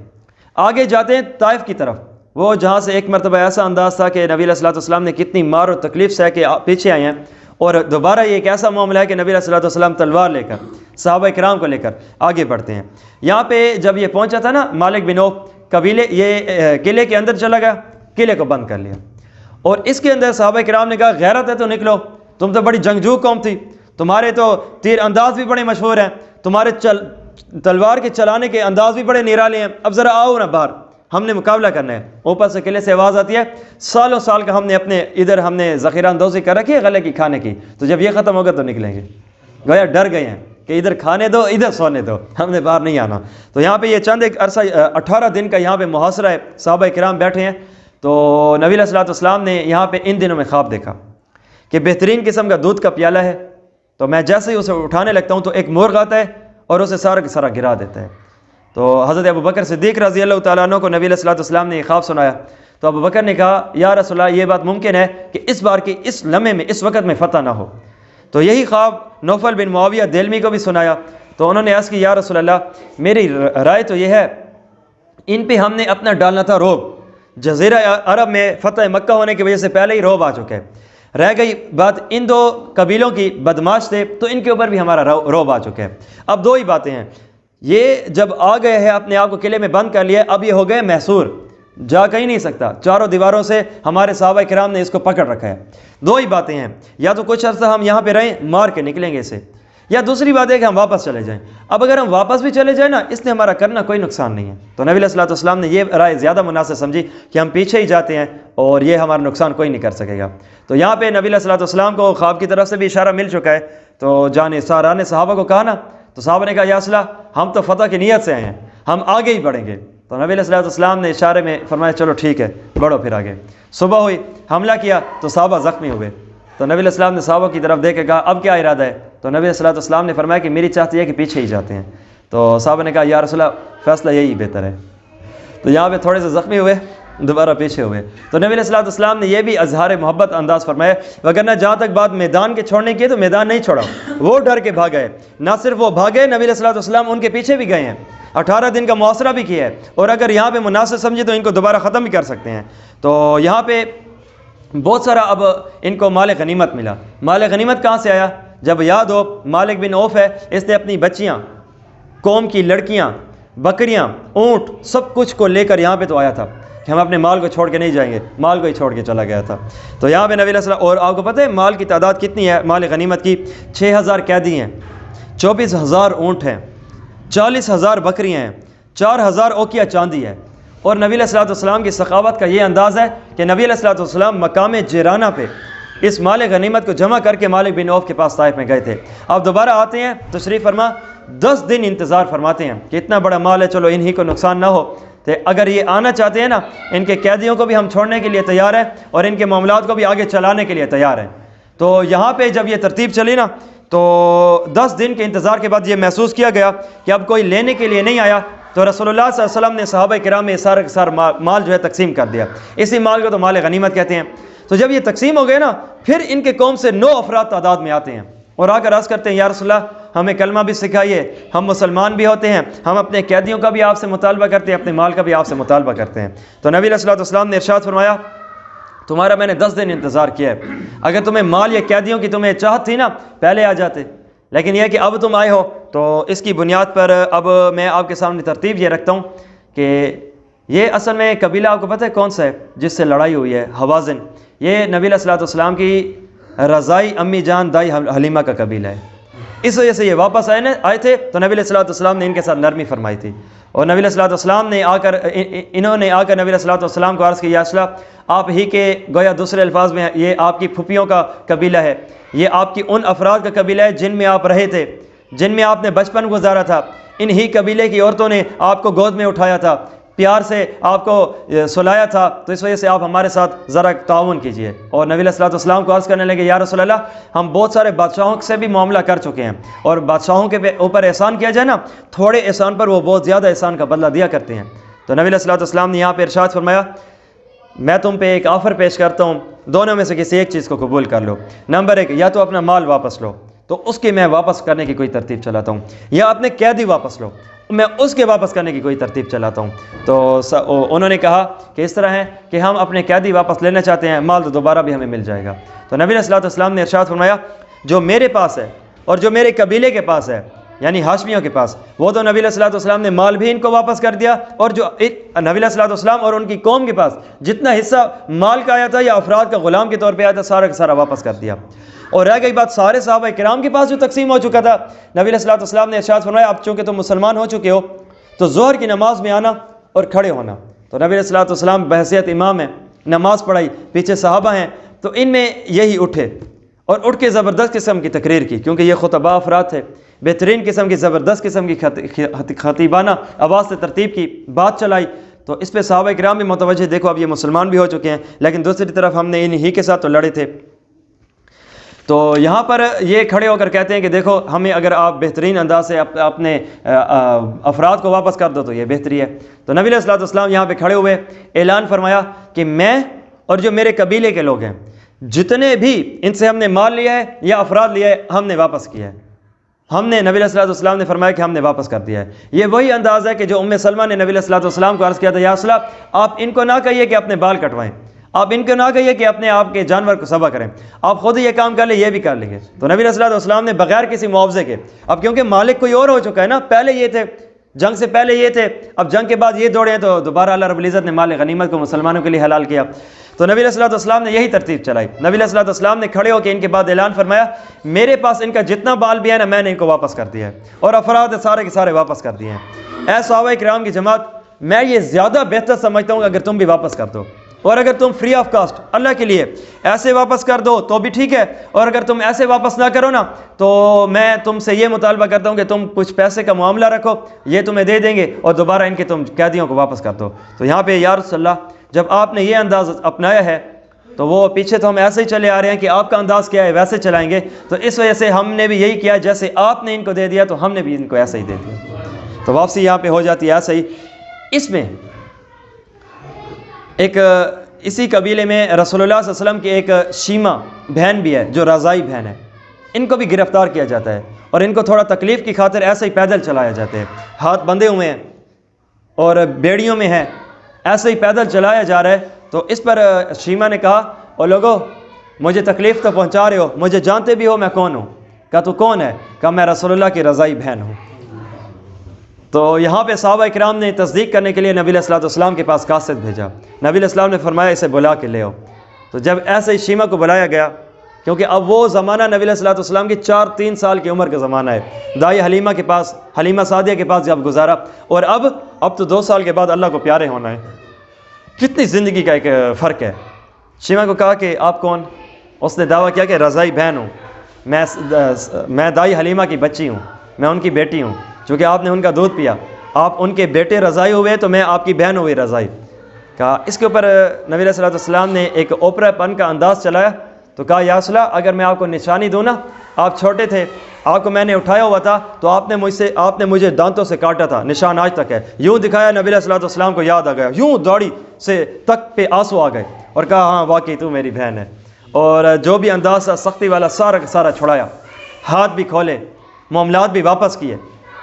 آگے جاتے ہیں طائف کی طرف، وہ جہاں سے ایک مرتبہ ایسا انداز تھا کہ نبی علیہ الصلوۃ والسلام نے کتنی مار و تکلیف سے کہ پیچھے آئے ہیں، اور دوبارہ یہ ایک ایسا معاملہ ہے کہ نبی علیہ الصلوۃ والسلام تلوار لے کر صحابہ کرام کو لے کر آگے بڑھتے ہیں۔ یہاں پہ جب یہ پہنچا تھا نا مالک بن عوف قبیلے، یہ قلعے کے اندر چلا گیا، قلعے کو بند کر لیا، اور اس کے اندر صحابہ کرام نے کہا غیرت ہے تو نکلو، تم تو بڑی جنگجو قوم تھی، تمہارے تو تیر انداز بھی بڑے مشہور ہیں، تمہارے تلوار کے چلانے کے انداز بھی بڑے نرالے ہیں، اب ذرا آؤ نا باہر، ہم نے مقابلہ کرنا ہے۔ اوپر سے قلعے سے آواز آتی ہے سالوں سال کا ہم نے اپنے ادھر ہم نے ذخیرہ اندوزی کر رکھی ہے غلے کی کھانے کی، تو جب یہ ختم ہوگا تو نکلیں گے۔ گویا ڈر گئے ہیں کہ ادھر کھانے دو ادھر سونے دو، ہم نے باہر نہیں آنا۔ تو یہاں پہ یہ چند ایک عرصہ 18 دن کا یہاں پہ محاصرہ ہے، صحابہ کرام بیٹھے ہیں۔ تو نبی علیہ الصلوۃ والسلام نے یہاں پہ ان دنوں میں خواب دیکھا کہ بہترین قسم کا دودھ کا پیالہ ہے، تو میں جیسے ہی اسے اٹھانے لگتا ہوں تو ایک مرغ آتا ہے اور اسے سارا کا سارا گرا دیتا ہے۔ تو حضرت ابو بکر صدیق رضی اللہ تعالیٰ عنہ کو نبی علیہ الصلوۃ والسلام نے یہ خواب سنایا، تو ابو بکر نے کہا یا رسول اللہ یہ بات ممکن ہے کہ اس بار کی اس لمحے میں اس وقت میں فتح نہ ہو۔ تو یہی خواب نوفل بن معاویہ دہلمی کو بھی سنایا، تو انہوں نے عرض کی یا رسول اللہ میری رائے تو یہ ہے، ان پہ ہم نے اپنا ڈالنا تھا روب، جزیرہ عرب میں فتح مکہ ہونے کی وجہ سے پہلے ہی روب آ چکا ہے، رہ گئی بات ان دو قبیلوں کی بدماش تھے تو ان کے اوپر بھی ہمارا روب آ چکا ہے۔ اب دو ہی باتیں ہیں، یہ جب آ گئے ہیں اپنے آپ کو قلعے میں بند کر لیا، اب یہ ہو گئے محصور، جا کہیں نہیں سکتا، چاروں دیواروں سے ہمارے صحابہ کرام نے اس کو پکڑ رکھا ہے۔ دو ہی باتیں ہیں، یا تو کچھ عرصہ ہم یہاں پہ رہیں مار کے نکلیں گے اسے، یا دوسری بات ہے کہ ہم واپس چلے جائیں۔ اب اگر ہم واپس بھی چلے جائیں نا، اس نے ہمارا کرنا کوئی نقصان نہیں ہے۔ تو نبی علیہ الصلوۃ والسلام نے یہ رائے زیادہ مناسب سمجھی کہ ہم پیچھے ہی جاتے ہیں اور یہ ہمارا نقصان کوئی نہیں کر سکے گا۔ تو یہاں پہ نبی علیہ الصلوۃ والسلام کو خواب کی طرف سے بھی اشارہ مل چکا ہے۔ تو جان سارا نے صحابہ کو کہا نا، تو صحابہ نے کہا یا رسول اللہ ہم تو فتح کی نیت سے آئے ہیں، ہم آگے ہی بڑھیں گے۔ تو نبی علیہ الصلوۃ والسلام نے اشارے میں فرمایا چلو ٹھیک ہے بڑھو پھر آگے۔ صبح ہوئی، حملہ کیا تو صحابہ زخمی ہوئے، تو نبی علیہ السلام نے صحابہ کی طرف دیکھ کے کہا اب کیا ارادہ ہے؟ تو نبی علیہ الصلوۃ والسلام نے فرمایا کہ میری چاہتی ہے کہ پیچھے ہی جاتے ہیں۔ تو صحابہ نے کہا یا رسول اللہ فیصلہ یہی بہتر ہے۔ تو یہاں پہ تھوڑے سے زخمی ہوئے، دوبارہ پیچھے ہوئے۔ تو نبی علیہ الصلوۃ والسلام نے یہ بھی اظہار محبت انداز فرمایا، وگرنہ جہاں تک بات میدان کے چھوڑنے کی ہے تو میدان نہیں چھوڑا، وہ ڈر کے بھاگ گئے۔ نہ صرف وہ بھاگے، نبی علیہ الصلوۃ والسلام ان کے پیچھے بھی گئے ہیں، 18 دن کا محاصرہ بھی کیا ہے، اور اگر یہاں پہ مناسب سمجھے تو ان کو دوبارہ ختم بھی کر سکتے ہیں۔ تو یہاں پہ بہت سارا اب ان کو مال غنیمت ملا۔ مال غنیمت کہاں سے آیا؟ جب یاد ہو مالک بن عوف ہے، اس نے اپنی بچیاں، قوم کی لڑکیاں، بکریاں، اونٹ سب کچھ کو لے کر یہاں پہ تو آیا تھا کہ ہم اپنے مال کو چھوڑ کے نہیں جائیں گے، مال کو ہی چھوڑ کے چلا گیا تھا۔ تو یہاں پہ نبی علیہ السلام، اور آپ کو پتہ ہے مال کی تعداد کتنی ہے مال غنیمت کی؟ 6000 قیدی ہیں، 24000 اونٹ ہیں، 40000 بکریاں ہیں، 4000 اوقیہ چاندی ہے۔ اور نبی علیہ الصلوۃ والسلام کی سخاوت کا یہ انداز ہے کہ نبی علیہ الصلوۃ والسلام مقام جیرانہ پہ اس مال غنیمت کو جمع کر کے مالک بن عوف کے پاس طائف میں گئے تھے۔ اب دوبارہ آتے ہیں تشریف فرما، 10 دن انتظار فرماتے ہیں کہ اتنا بڑا مال ہے، چلو انہی کو نقصان نہ ہو، تو اگر یہ آنا چاہتے ہیں نا، ان کے قیدیوں کو بھی ہم چھوڑنے کے لیے تیار ہیں اور ان کے معاملات کو بھی آگے چلانے کے لیے تیار ہیں۔ تو یہاں پہ جب یہ ترتیب چلی نا، تو 10 دن کے انتظار کے بعد یہ محسوس کیا گیا کہ اب کوئی لینے کے لیے نہیں آیا، تو رسول اللہ صلی اللہ علیہ وسلم نے صحابہ کرام میں سارا مال جو ہے تقسیم کر دیا۔ اسی مال کو تو مال غنیمت کہتے ہیں۔ تو جب یہ تقسیم ہو گئے نا، پھر ان کے قوم سے 9 افراد تعداد میں آتے ہیں اور آ کر عرض کرتے ہیں یا رسول اللہ ہمیں کلمہ بھی سکھائیے، ہم مسلمان بھی ہوتے ہیں، ہم اپنے قیدیوں کا بھی آپ سے مطالبہ کرتے ہیں، اپنے مال کا بھی آپ سے مطالبہ کرتے ہیں۔ تو نبی علیہ الصلوۃ والسلام نے ارشاد فرمایا تمہارا میں نے 10 دن انتظار کیا ہے، اگر تمہیں مال یا قیدیوں کی تمہیں چاہت تھی نا پہلے آ جاتے، لیکن یہ کہ اب تم آئے ہو، تو اس کی بنیاد پر اب میں آپ کے سامنے ترتیب یہ رکھتا ہوں کہ یہ اصل میں قبیلہ آپ کو پتہ ہے کون سا ہے جس سے لڑائی ہوئی ہے؟ حوازن۔ یہ نبی علیہ الصلوۃ والسلام کی رضائی امی جان دائی حلیمہ کا قبیلہ ہے، اس وجہ سے یہ واپس آئے تھے۔ تو نبی علیہ الصلوۃ والسلام نے ان کے ساتھ نرمی فرمائی تھی، اور نبی علیہ الصلوۃ والسلام نے انہوں نے آ کر نبی علیہ الصلوۃ والسلام کو عرض کیا یا رسول اللہ آپ ہی کے گویا دوسرے الفاظ میں یہ آپ کی پھوپھیوں کا قبیلہ ہے، یہ آپ کی ان افراد کا قبیلہ ہے جن میں آپ رہے تھے، جن میں آپ نے بچپن گزارا تھا، انہی قبیلے کی عورتوں نے آپ کو گود میں اٹھایا تھا، پیار سے آپ کو سلایا تھا، تو اس وجہ سے آپ ہمارے ساتھ ذرا تعاون کیجئے۔ اور نبی علیہ الصلوۃ والسلام کو عرض کرنے لگے یا رسول اللہ ہم بہت سارے بادشاہوں سے بھی معاملہ کر چکے ہیں، اور بادشاہوں کے اوپر احسان کیا جائے نا، تھوڑے احسان پر وہ بہت زیادہ احسان کا بدلہ دیا کرتے ہیں۔ تو نبی علیہ الصلوۃ والسلام نے یہاں پہ ارشاد فرمایا میں تم پہ ایک آفر پیش کرتا ہوں، دونوں میں سے کسی ایک چیز کو قبول کر لو۔ نمبر 1، یا تو اپنا مال واپس لو، تو اس کی میں واپس کرنے کی کوئی ترتیب چلاتا ہوں، یا اپنے قیدی واپس لو، میں اس کے واپس کرنے کی کوئی ترتیب چلاتا ہوں۔ تو انہوں نے کہا کہ اس طرح ہے کہ ہم اپنے قیدی واپس لینا چاہتے ہیں، مال تو دوبارہ بھی ہمیں مل جائے گا۔ تو نبی علیہ الصلوۃ والسلام نے ارشاد فرمایا جو میرے پاس ہے اور جو میرے قبیلے کے پاس ہے، یعنی ہاشمیوں کے پاس، وہ تو نبی علیہ الصلوۃ والسلام نے مال بھی ان کو واپس کر دیا، اور جو نبی علیہ الصلوۃ والسلام اور ان کی قوم کے پاس جتنا حصہ مال کا آیا تھا یا افراد کا غلام کے طور پہ آیا تھا، سارا کا سارا واپس کر دیا۔ اور رہ گئی بات سارے صحابہ کرام کے پاس جو تقسیم ہو چکا تھا، نبی علیہ الصلوۃ والسلام نے ارشاد فرمایا اب چونکہ تم مسلمان ہو چکے ہو تو ظہر کی نماز میں آنا اور کھڑے ہونا۔ تو نبی علیہ الصلوۃ والسلام بحیثیت امام ہیں، نماز پڑھائی، پیچھے صحابہ ہیں، تو ان میں یہی اٹھے اور اٹھ کے زبردست قسم کی تقریر کی، کیونکہ یہ خطباء افراد تھے، بہترین قسم کی زبردست قسم کی خطیبانہ آواز سے ترتیب کی بات چلائی۔ تو اس پہ صحابہ کرام بھی متوجہ، دیکھو اب یہ مسلمان بھی ہو چکے ہیں، لیکن دوسری طرف ہم نے انہی کے ساتھ تو لڑے تھے۔ تو یہاں پر یہ کھڑے ہو کر کہتے ہیں کہ دیکھو ہمیں اگر آپ بہترین انداز سے اپنے افراد کو واپس کر دو تو یہ بہتری ہے۔ تو نبی علیہ الصلوۃ والسلام یہاں پہ کھڑے ہوئے اعلان فرمایا کہ میں اور جو میرے قبیلے کے لوگ ہیں جتنے بھی ان سے ہم نے مال لیا ہے یا افراد لیا ہے ہم نے واپس کیا ہے۔ ہم نے نبی علیہ الصلوۃ والسلام نے فرمایا کہ ہم نے واپس کر دیا ہے۔ یہ وہی انداز ہے کہ جو ام سلمہ نے نبی علیہ الصلوۃ والسلام کو عرض کیا تھا، یا رسول اللہ آپ ان کو نہ کہیے کہ اپنے بال کٹوائیں، آپ ان کو نہ کہیے کہ اپنے آپ کے جانور کو ذبح کریں، آپ خود ہی یہ کام کر لیں، یہ بھی کر لیں گے۔ تو نبی علیہ الصلوۃ والسلام نے بغیر کسی معاوضے کے، اب کیونکہ مالک کوئی اور ہو چکا ہے نا، پہلے یہ تھے، جنگ سے پہلے یہ تھے، اب جنگ کے بعد یہ دوڑے ہیں، تو دوبارہ اللہ رب العزت نے مال غنیمت کو مسلمانوں کے لیے حلال کیا۔ تو نبی علیہ الصلوۃ والسلام نے یہی ترتیب چلائی۔ نبی علیہ الصلوۃ والسلام نے کھڑے ہو کے ان کے بعد اعلان فرمایا میرے پاس ان کا جتنا بال بھی ہے نا میں نے ان کو واپس کر دیا ہے، اور افراد سارے کے سارے واپس کر دیے ہیں۔ اے صحابہ کرام کی جماعت، میں یہ زیادہ بہتر سمجھتا ہوں اگر تم بھی واپس کر دو، اور اگر تم فری آف کاسٹ اللہ کے لیے ایسے واپس کر دو تو بھی ٹھیک ہے، اور اگر تم ایسے واپس نہ کرو نا تو میں تم سے یہ مطالبہ کرتا ہوں کہ تم کچھ پیسے کا معاملہ رکھو، یہ تمہیں دے دیں گے اور دوبارہ ان کے تم قیدیوں کو واپس کر دو۔ تو یہاں پہ یا رسول اللہ جب آپ نے یہ انداز اپنایا ہے تو وہ پیچھے تو ہم ایسے ہی چلے آ رہے ہیں کہ آپ کا انداز کیا ہے ویسے چلائیں گے، تو اس وجہ سے ہم نے بھی یہی کیا، جیسے آپ نے ان کو دے دیا تو ہم نے بھی ان کو ایسا ہی دے دیا۔ تو واپسی یہاں پہ ہو جاتی ہے ایسا ہی۔ اس میں ایک اسی قبیلے میں رسول اللہ صلی اللہ علیہ وسلم کی ایک شیمہ بہن بھی ہے جو رضائی بہن ہے، ان کو بھی گرفتار کیا جاتا ہے اور ان کو تھوڑا تکلیف کی خاطر ایسے ہی پیدل چلایا جاتے ہیں، ہاتھ بندھے ہوئے ہیں اور بیڑیوں میں ہے، ایسے ہی پیدل چلایا جا رہا ہے۔ تو اس پر شیمہ نے کہا او لوگو مجھے تکلیف تو پہنچا رہے ہو، مجھے جانتے بھی ہو میں کون ہوں؟ کہا تو کون ہے؟ کہا میں رسول اللہ کی رضائی بہن ہوں۔ تو یہاں پہ صحابہ کرام نے تصدیق کرنے کے لیے نبی علیہ الصلوۃ والسلام کے پاس قاصد بھیجا۔ نبی علیہ السلام نے فرمایا اسے بلا کے لے آؤ۔ تو جب ایسے ہی شیمہ کو بلایا گیا، کیونکہ اب وہ زمانہ نبی علیہ الصلوۃ والسلام کی 4-3 سال کی عمر کا زمانہ ہے، دائی حلیمہ کے پاس، حلیمہ سعدیہ کے پاس جب گزارا، اور اب تو 2 سال کے بعد اللہ کو پیارے ہونا ہے، کتنی زندگی کا ایک فرق ہے۔ شیمہ کو کہا کہ آپ کون؟ اس نے دعویٰ کیا کہ رضائی بہن ہوں، میں دائی حلیمہ کی بچی ہوں، میں ان کی بیٹی ہوں، چونکہ آپ نے ان کا دودھ پیا، آپ ان کے بیٹے رضائی ہوئے تو میں آپ کی بہن ہوئی رضائی۔ کہا اس کے اوپر نبی علیہ الصلوۃ والسلام نے ایک اوپرا پن کا انداز چلایا، تو کہا یا رسول اللہ اگر میں آپ کو نشانی دوں نا، آپ چھوٹے تھے، آپ کو میں نے اٹھایا ہوا تھا تو آپ نے مجھے دانتوں سے کاٹا تھا، نشان آج تک ہے۔ یوں دکھایا، نبی علیہ الصلوۃ والسلام کو یاد آ گیا، یوں داڑھی سے تک پہ آنسو آ گئے اور کہا ہاں واقعی تو میری بہن ہے۔ اور جو بھی انداز تھا سختی والا سارا کا سارا چھڑایا، ہاتھ بھی کھولے، معاملات بھی واپس کیے،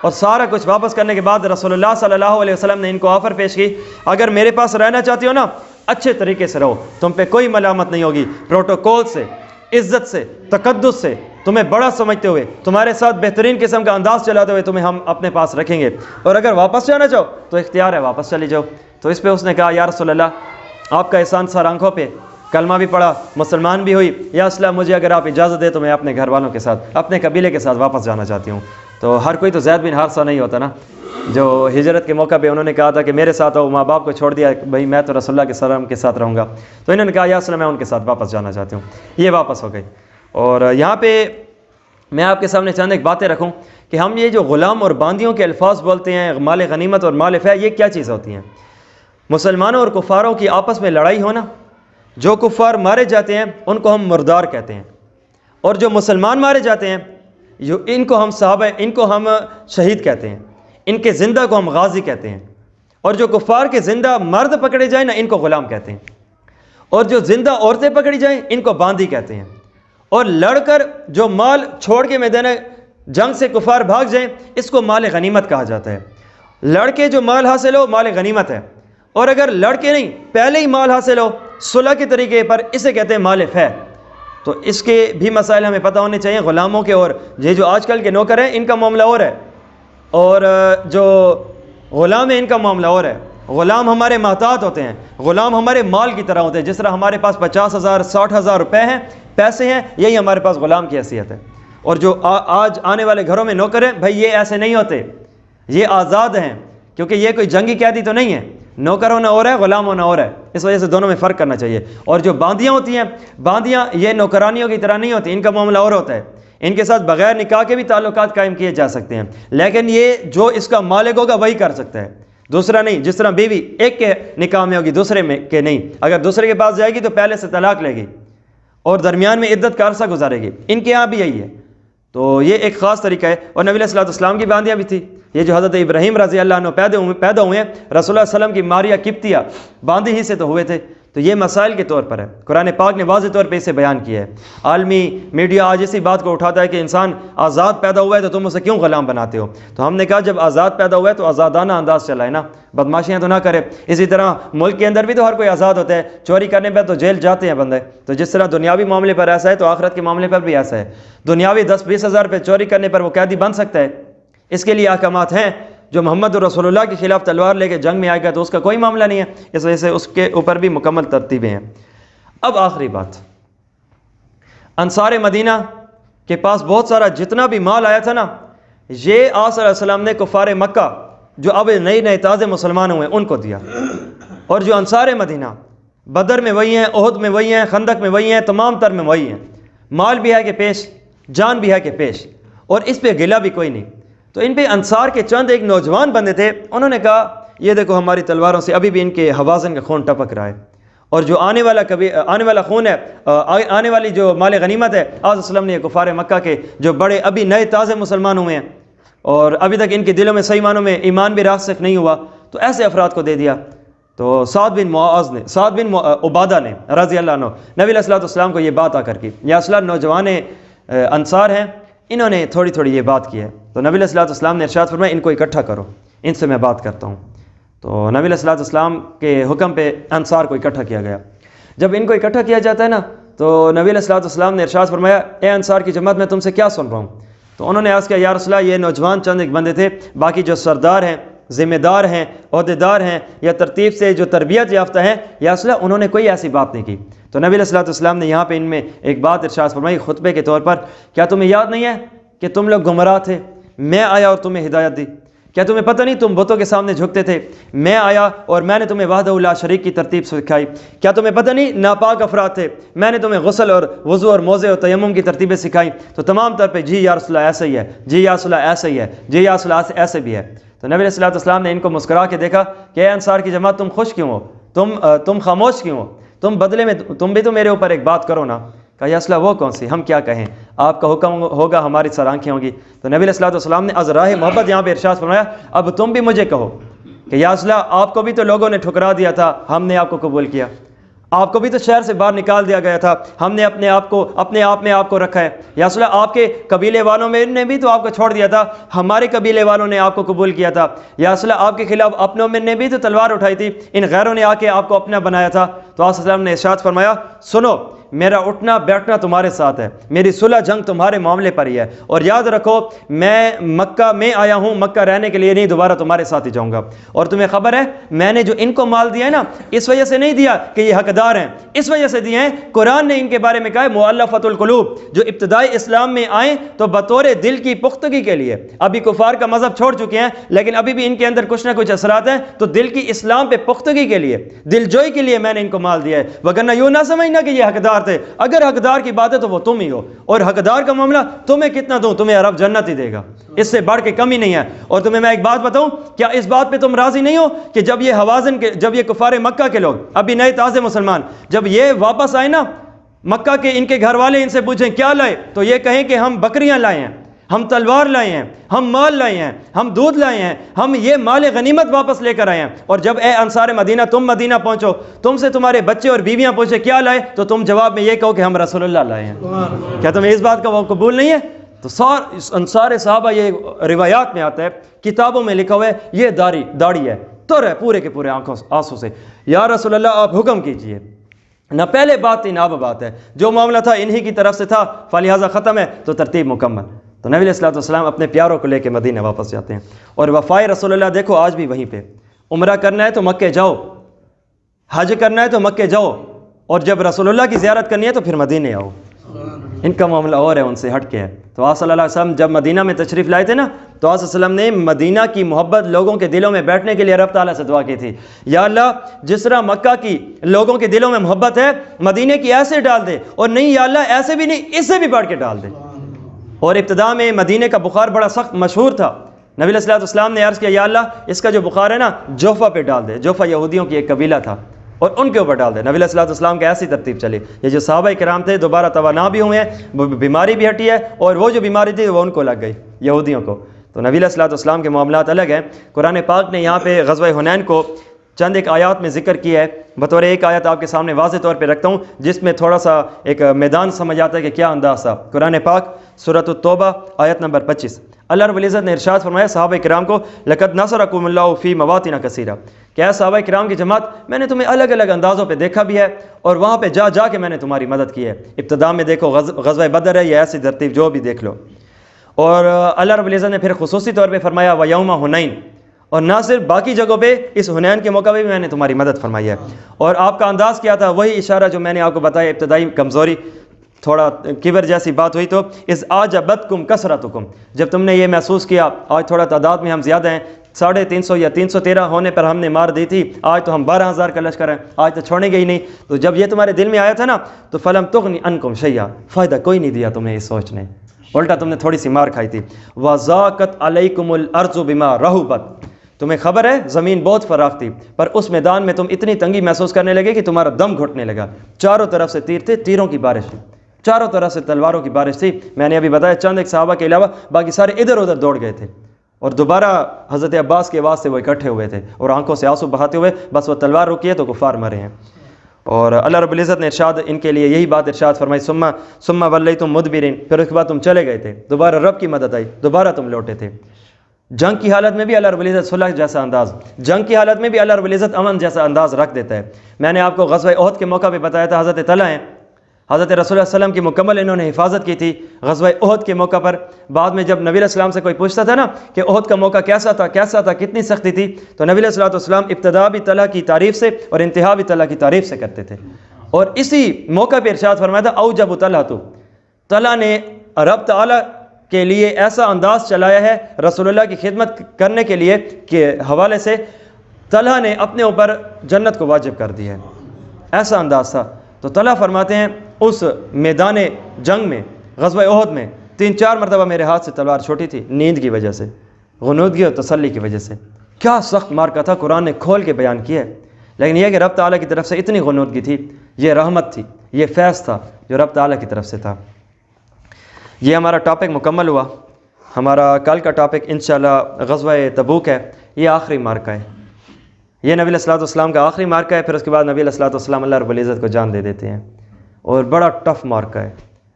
اور سارا کچھ واپس کرنے کے بعد رسول اللہ صلی اللہ علیہ وسلم نے ان کو آفر پیش کی اگر میرے پاس رہنا چاہتی ہو نا اچھے طریقے سے رہو، تم پہ کوئی ملامت نہیں ہوگی، پروٹوکول سے، عزت سے، تقدس سے، تمہیں بڑا سمجھتے ہوئے، تمہارے ساتھ بہترین قسم کا انداز چلاتے ہوئے تمہیں ہم اپنے پاس رکھیں گے، اور اگر واپس جانا چاہو تو اختیار ہے، واپس چلی جاؤ۔ تو اس پہ اس نے کہا یا رسول اللہ آپ کا احسان سر آنکھوں پہ، کلمہ بھی پڑھا، مسلمان بھی ہوئی، یا اسلام مجھے اگر آپ اجازت دے تو میں اپنے گھر والوں کے ساتھ، اپنے قبیلے کے ساتھ واپس جانا چاہتی ہوں۔ تو ہر کوئی تو زید بن حارثہ نہیں ہوتا نا، جو ہجرت کے موقع پہ انہوں نے کہا تھا کہ میرے ساتھ آؤ، ماں باپ کو چھوڑ دیا، بھائی میں تو رسول اللہ کے سلام کے ساتھ رہوں گا، تو انہوں نے کہا یا اسلام میں ان کے ساتھ واپس جانا چاہتی ہوں، یہ واپس ہو گئی۔ اور یہاں پہ میں آپ کے سامنے چند ایک باتیں رکھوں کہ ہم یہ جو غلام اور باندیوں کے الفاظ بولتے ہیں، مال غنیمت اور مال فیح، یہ کیا چیز ہوتی ہیں؟ مسلمانوں اور کفاروں کی آپس میں لڑائی ہونا، جو کفار مارے جاتے ہیں ان کو ہم مردار کہتے ہیں، اور جو مسلمان مارے جاتے ہیں ان کو ہم صحابہ، ان کو ہم شہید کہتے ہیں، ان کے زندہ کو ہم غازی کہتے ہیں، اور جو کفار کے زندہ مرد پکڑے جائیں نا ان کو غلام کہتے ہیں، اور جو زندہ عورتیں پکڑی جائیں ان کو باندی کہتے ہیں، اور لڑ کر جو مال چھوڑ کے میدان جنگ سے کفار بھاگ جائیں اس کو مال غنیمت کہا جاتا ہے، لڑکے جو مال حاصل ہو مال غنیمت ہے، اور اگر لڑکے نہیں پہلے ہی مال حاصل ہو صلح کے طریقے پر، اسے کہتے ہیں مال فے۔ تو اس کے بھی مسائل ہمیں پتہ ہونے چاہیے غلاموں کے، اور یہ جو آج کل کے نوکر ہیں ان کا معاملہ اور ہے، اور جو غلام ہیں ان کا معاملہ اور ہے۔ غلام ہمارے محتاط ہوتے ہیں، غلام ہمارے مال کی طرح ہوتے ہیں، جس طرح ہمارے پاس 50,000 60,000 روپے ہیں، پیسے ہیں، یہی ہمارے پاس غلام کی حیثیت ہے۔ اور جو آج آنے والے گھروں میں نوکر ہیں، بھائی یہ ایسے نہیں ہوتے، یہ آزاد ہیں، کیونکہ یہ کوئی جنگی قیدی تو نہیں ہے۔ نوکر ہونا اور ہے، غلام ہونا اور ہے، اس وجہ سے دونوں میں فرق کرنا چاہیے۔ اور جو باندیاں ہوتی ہیں، باندیاں یہ نوکرانیوں کی طرح نہیں ہوتی، ان کا معاملہ اور ہوتا ہے، ان کے ساتھ بغیر نکاح کے بھی تعلقات قائم کیے جا سکتے ہیں، لیکن یہ جو اس کا مالک ہوگا وہی کر سکتا ہے، دوسرا نہیں۔ جس طرح بیوی ایک کے نکاح میں ہوگی دوسرے میں کے نہیں، اگر دوسرے کے پاس جائے گی تو پہلے سے طلاق لے گی اور درمیان میں عدت کا عرصہ گزارے گی، ان کے یہاں بھی یہی ہے۔ تو یہ ایک خاص طریقہ ہے۔ اور نبی علیہ السلام کی باندیاں بھی تھی، یہ جو حضرت ابراہیم رضی اللہ عنہ پیدا ہوئے ہیں، رسول اللہ صلی اللہ علیہ وسلم کی ماریہ قبطیہ باندی ہی سے تو ہوئے تھے۔ تو یہ مسائل کے طور پر ہے، قرآن پاک نے واضح طور پہ اسے بیان کیا ہے۔ عالمی میڈیا آج اسی بات کو اٹھاتا ہے کہ انسان آزاد پیدا ہوا ہے تو تم اسے کیوں غلام بناتے ہو؟ تو ہم نے کہا جب آزاد پیدا ہوا ہے تو آزادانہ انداز چلائے نا، بدماشیاں تو نہ کرے۔ اسی طرح ملک کے اندر بھی تو ہر کوئی آزاد ہوتا ہے، چوری کرنے پہ تو جیل جاتے ہیں بندے۔ تو جس طرح دنیاوی معاملے پر ایسا ہے تو آخرت کے معاملے پر بھی ایسا ہے۔ دنیاوی 10-20 ہزار پہ چوری کرنے پر وہ قیدی بن سکتا ہے، اس کے لیے احکامات ہیں۔ جو محمد رسول اللہ کے خلاف تلوار لے کے جنگ میں آئے گا تو اس کا کوئی معاملہ نہیں ہے، اس وجہ سے اس کے اوپر بھی مکمل ترتیبیں ہیں۔ اب آخری بات، انصار مدینہ کے پاس بہت سارا جتنا بھی مال آیا تھا نا، یہ آقا صلی اللہ علیہ وسلم نے کفار مکہ جو اب نئے تازے مسلمان ہوئے ان کو دیا، اور جو انصار مدینہ بدر میں وہی ہیں، احد میں وہی ہیں، خندق میں وہی ہیں، تمام تر میں وہی ہیں، مال بھی ہے کہ پیش، جان بھی ہے کہ پیش، اور اس پہ گلہ بھی کوئی نہیں۔ تو ان پہ انصار کے چند ایک نوجوان بندے تھے، انہوں نے کہا یہ دیکھو ہماری تلواروں سے ابھی بھی ان کے حوازن کا خون ٹپک رہا ہے، اور جو آنے والا خون ہے، آنے والی جو مال غنیمت ہے، آج وسلم نے کفار مکہ کے جو بڑے ابھی نئے تازے مسلمان ہوئے ہیں اور ابھی تک ان کے دلوں میں صحیح معنوں میں ایمان بھی راسخ نہیں ہوا، تو ایسے افراد کو دے دیا۔ تو سعد بن عبادہ نے رضی اللہ عنہ نبی علیہ السلام کو یہ بات آ کر کی، یہ اصلا نوجوان انصار ہیں، انہوں نے تھوڑی تھوڑی یہ بات کی ہے۔ تو نبی علیہ السلام نے ارشاد فرمایا ان کو اکٹھا کرو، ان سے میں بات کرتا ہوں۔ تو نبی علیہ السلام کے حکم پہ انصار کو اکٹھا کیا گیا۔ جب ان کو اکٹھا کیا جاتا ہے نا تو نبی علیہ السلام نے ارشاد فرمایا اے انصار کی جماعت میں تم سے کیا سن رہا ہوں؟ تو انہوں نے عرض کیا یا رسول اللہ یہ نوجوان چند ایک بندے تھے، باقی جو سردار ہیں، ذمہ دار ہیں، عہدیدار ہیں یا ترتیب سے جو تربیت یافتہ ہیں، یا رسول اللہ انہوں نے کوئی ایسی بات نہیں کی۔ تو نبی علیہ السلام نے یہاں پہ ان میں ایک بات ارشاد فرمائی خطبے کے طور پر، کیا تمہیں یاد نہیں ہے کہ تم لوگ گمراہ تھے، میں آیا اور تمہیں ہدایت دی؟ کیا تمہیں پتہ نہیں تم بتوں کے سامنے جھکتے تھے، میں آیا اور میں نے تمہیں وحدہ لا شریک کی ترتیب سکھائی؟ کیا تمہیں پتہ نہیں ناپاک افراد تھے، میں نے تمہیں غسل اور وضو اور موضع اور تیمم کی ترتیبیں سکھائیں؟ تو تمام طور پہ جی یا رسول اللہ ایسا ہی ہے، جی یا رسول اللہ ایسا ہی ہے، جی یا رسول اللہ ایسے بھی ہے۔ تو نبی علیہ السلام نے ان کو مسکرا کے دیکھا کہ اے انصار کی جماعت تم خوش کیوں ہو، تم خاموش کیوں ہو، تم بدلے میں تم بھی تو میرے اوپر ایک بات کرو نا۔ کہا یا رسول اللہ وہ کون سی، ہم کیا کہیں، آپ کا حکم ہوگا ہماری سر آنکھیں ہوں گی۔ تو نبی علیہ السلام نے از راہ محبت یہاں پہ ارشاد فرمایا اب تم بھی مجھے کہو کہ یا رسول اللہ آپ کو بھی تو لوگوں نے ٹھکرا دیا تھا، ہم نے آپ کو قبول کیا، آپ کو بھی تو شہر سے باہر نکال دیا گیا تھا، ہم نے اپنے آپ میں آپ کو رکھا ہے، یا رسول اللہ آپ کے قبیلے والوں میں نے بھی تو آپ کو چھوڑ دیا تھا، ہمارے قبیلے والوں نے آپ کو قبول کیا تھا، یا رسول اللہ آپ کے خلاف اپنوں میں نے بھی تو تلوار اٹھائی تھی، ان غیروں نے آ کے آپ کو اپنا بنایا تھا۔ تو آپ صلی اللہ علیہ وسلم نے ارشاد فرمایا سنو میرا اٹھنا بیٹھنا تمہارے ساتھ ہے، میری صلح جنگ تمہارے معاملے پر ہی ہے، اور یاد رکھو میں مکہ میں آیا ہوں، مکہ رہنے کے لیے نہیں، دوبارہ تمہارے ساتھ ہی جاؤں گا۔ اور تمہیں خبر ہے میں نے جو ان کو مال دیا ہے نا، اس وجہ سے نہیں دیا کہ یہ حقدار ہیں، اس وجہ سے دیے ہیں قرآن نے ان کے بارے میں کہا ہے مؤلفۃ القلوب، جو ابتدائی اسلام میں آئیں تو بطور دل کی پختگی کے لیے، ابھی کفار کا مذہب چھوڑ چکے ہیں لیکن ابھی بھی ان کے اندر کچھ نہ کچھ اثرات ہیں، تو دل کی اسلام پہ پختگی کے لیے، دل جوئی کے لیے میں نے ان کو مال دیا ہے، وگرنہ یوں نہ سمجھنا کہ یہ حقدار تھے، اگر حقدار کی بات ہے تو وہ تم ہی ہو، اور حقدار کا معاملہ تمہیں کتنا دوں، تمہیں رب جنت ہی دے گا، اس سے بڑھ کے کمی نہیں ہے۔ اور تمہیں میں ایک بات بتاؤں، کیا اس بات پہ تم راضی نہیں ہو کہ جب یہ حوازن کے، جب یہ کفار مکہ کے لوگ ابھی نئے تازے مسلمان جب یہ واپس آئے نا مکہ کے، ان کے گھر والے ان سے پوچھیں کیا لائے، تو یہ کہیں کہ ہم بکریاں لائے ہیں، ہم تلوار لائے ہیں، ہم مال لائے ہیں، ہم دودھ لائے ہیں، ہم یہ مال غنیمت واپس لے کر آئے ہیں۔ اور جب اے انصار مدینہ تم مدینہ پہنچو، تم سے تمہارے بچے اور بیویاں پوچھے کیا لائے، تو تم جواب میں یہ کہو کہ ہم رسول اللہ لائے ہیں۔ کیا تمہیں اس بات کا وہ قبول نہیں ہے؟ تو سارے صحابہ، یہ روایات میں آتا ہے، کتابوں میں لکھا ہوا ہے، یہ داڑھی ہے، تر ہے پورے کے پورے آنسوں سے، یا رسول اللہ آپ حکم کیجئے۔ نہ پہلے بات تھی نہ اب بات ہے، جو معاملہ تھا انہی کی طرف سے تھا، فلہذا ختم ہے، تو ترتیب مکمل۔ تو نبی علیہ الصلوۃ والسلام اپنے پیاروں کو لے کے مدینہ واپس جاتے ہیں، اور وفائے رسول اللہ دیکھو آج بھی وہیں پہ۔ عمرہ کرنا ہے تو مکے جاؤ، حج کرنا ہے تو مکے جاؤ، اور جب رسول اللہ کی زیارت کرنی ہے تو پھر مدینے آؤ۔ ان کا معاملہ اور ہے، ان سے ہٹ کے ہے۔ تو آپ صلی اللہ علیہ وسلم جب مدینہ میں تشریف لائے تھے نا، تو آپ صلی اللہ علیہ وسلم نے مدینہ کی محبت لوگوں کے دلوں میں بیٹھنے کے لیے رب تعالیٰ سے دعا کی تھی، یا اللہ جس طرح مکہ کی لوگوں کے دلوں میں محبت ہے، مدینہ کی ایسے ڈال دے، اور نہیں یا اللہ ایسے بھی نہیں، اس سے بھی بڑھ کے ڈال دے۔ اور ابتدا میں مدینہ کا بخار بڑا سخت مشہور تھا، نبی علیہ الصلوۃ والسلام نے عرض کیا یا اللہ اس کا جو بخار ہے نا جوفہ پہ ڈال دے۔ جوفہ یہودیوں کی ایک قبیلہ تھا، اور ان کے اوپر ڈال دے۔ نبی علیہ الصلوۃ والسلام کی ایسی ترتیب چلی، یہ جو صحابہ کرام تھے دوبارہ توانا بھی ہوئے ہیں، بیماری بھی ہٹی ہے، اور وہ جو بیماری تھی وہ ان کو لگ گئی، یہودیوں کو۔ تو نبی علیہ الصلوۃ والسلام کے معاملات الگ ہیں۔ قرآن پاک نے یہاں پہ غزوہ حنین کو چند ایک آیات میں ذکر کیا ہے، بطور ایک آیت آپ کے سامنے واضح طور پہ رکھتا ہوں، جس میں تھوڑا سا ایک میدان سمجھ آتا ہے کہ کیا انداز تھا۔ قرآن پاک سورۃ التوبہ آیت نمبر 25، اللہ رب العزت نے ارشاد فرمایا صحابہ کرام کو، لقد نصرکم اللہ فی مواطن کثیرہ، کہ اے صحابہ کرام کی جماعت میں نے تمہیں الگ الگ اندازوں پہ دیکھا بھی ہے، اور وہاں پہ جا جا کے میں نے تمہاری مدد کی ہے۔ ابتدا میں دیکھو غزوہ بدر ہے، یا ایسی ترتیب جو بھی دیکھ لو۔ اور اللہ رب العزت نے پھر خصوصی طور پہ فرمایا ویوم حنین، اور نہ صرف باقی جگہوں پہ، اس حنین کے موقع پہ بھی میں نے تمہاری مدد فرمائی ہے۔ اور آپ کا انداز کیا تھا؟ وہی اشارہ جو میں نے آپ کو بتایا، ابتدائی کمزوری، تھوڑا کبر جیسی بات ہوئی تو اس اعجبتکم کثرتکم، جب تم نے یہ محسوس کیا آج تھوڑا تعداد میں ہم زیادہ ہیں، 350 یا 313 ہونے پر ہم نے مار دی تھی، آج تو ہم 12,000 کا لشکر ہیں، آج تو چھوڑیں گے ہی نہیں۔ تو جب یہ تمہارے دل میں آیا تھا نا، تو فلم تغنی عنکم شیئا، فائدہ کوئی نہیں دیا تمہیں اس سوچ نے، الٹا تم نے تھوڑی سی مار کھائی تھی۔ وَضَاقَتْ عَلَيْكُمُ الْأَرْضُ بِمَا رَحُبَتْ، تمہیں خبر ہے زمین بہت فراخ تھی، پر اس میدان میں تم اتنی تنگی محسوس کرنے لگے کہ تمہارا دم گھٹنے لگا۔ چاروں طرف سے تیر تھے، تیروں کی بارش تھی، چاروں طرف سے تلواروں کی بارش تھی۔ میں نے ابھی بتایا چند ایک صحابہ کے علاوہ باقی سارے ادھر ادھر دوڑ گئے تھے، اور دوبارہ حضرت عباس کے آواز سے وہ اکٹھے ہوئے تھے، اور آنکھوں سے آنسو بہاتے ہوئے بس وہ تلوار رکی ہے تو کفار مرے ہیں۔ اور اللہ رب العزت نے ارشاد ان کے لیے یہی بات ارشاد فرمائی، ثم ولیتم مدبرین، پھر اس کے بعد تم چلے گئے تھے، دوبارہ رب کی مدد آئی، دوبارہ تم لوٹے تھے۔ جنگ کی حالت میں بھی اللہ رب العزت صلح جیسا انداز، جنگ کی حالت میں بھی اللہ رب العزت امن جیسا انداز رکھ دیتا ہے۔ میں نے آپ کو غزوہ احد کے موقع پہ بتایا تھا، حضرت طلحہ ہیں، حضرت رسول اللہ صلی اللہ علیہ وسلم کی مکمل انہوں نے حفاظت کی تھی غزوہ احد کے موقع پر۔ بعد میں جب نبی علیہ السلام سے کوئی پوچھتا تھا نا کہ احد کا موقع کیسا تھا، کتنی سختی تھی، تو نبی علیہ السلام ابتدا بھی طلحہ کی تعریف سے اور انتہا بھی طلحہ کی تعریف سے کرتے تھے۔ اور اسی موقع پہ ارشاد فرمایا تھا اوجب طلحہ، تو طلحہ نے رب تعالیٰ کے لیے ایسا انداز چلایا ہے رسول اللہ کی خدمت کرنے کے لیے کہ حوالے سے طلحہ نے اپنے اوپر جنت کو واجب کر دیا ہے، ایسا انداز تھا۔ تو طلحہ فرماتے ہیں اس میدان جنگ میں، غزوہ احد میں 3-4 مرتبہ میرے ہاتھ سے تلوار چھوٹی تھی، نیند کی وجہ سے، غنودگی اور تسلی کی وجہ سے۔ کیا سخت مارکا تھا، قرآن نے کھول کے بیان کیا ہے، لیکن یہ کہ رب تعالیٰ کی طرف سے اتنی غنودگی تھی، یہ رحمت تھی، یہ فیض تھا جو رب تعالیٰ کی طرف سے تھا۔ یہ ہمارا ٹاپک مکمل ہوا۔ ہمارا کل کا ٹاپک انشاءاللہ غزوہ تبوک ہے، یہ آخری مارکہ ہے، یہ نبی علیہ الصلوۃ والسلام کا آخری مارکہ ہے۔ پھر اس کے بعد نبی علیہ الصلوۃ والسلام اللہ رب العزت کو جان دے دیتے ہیں، اور بڑا ٹف مارکہ ہے،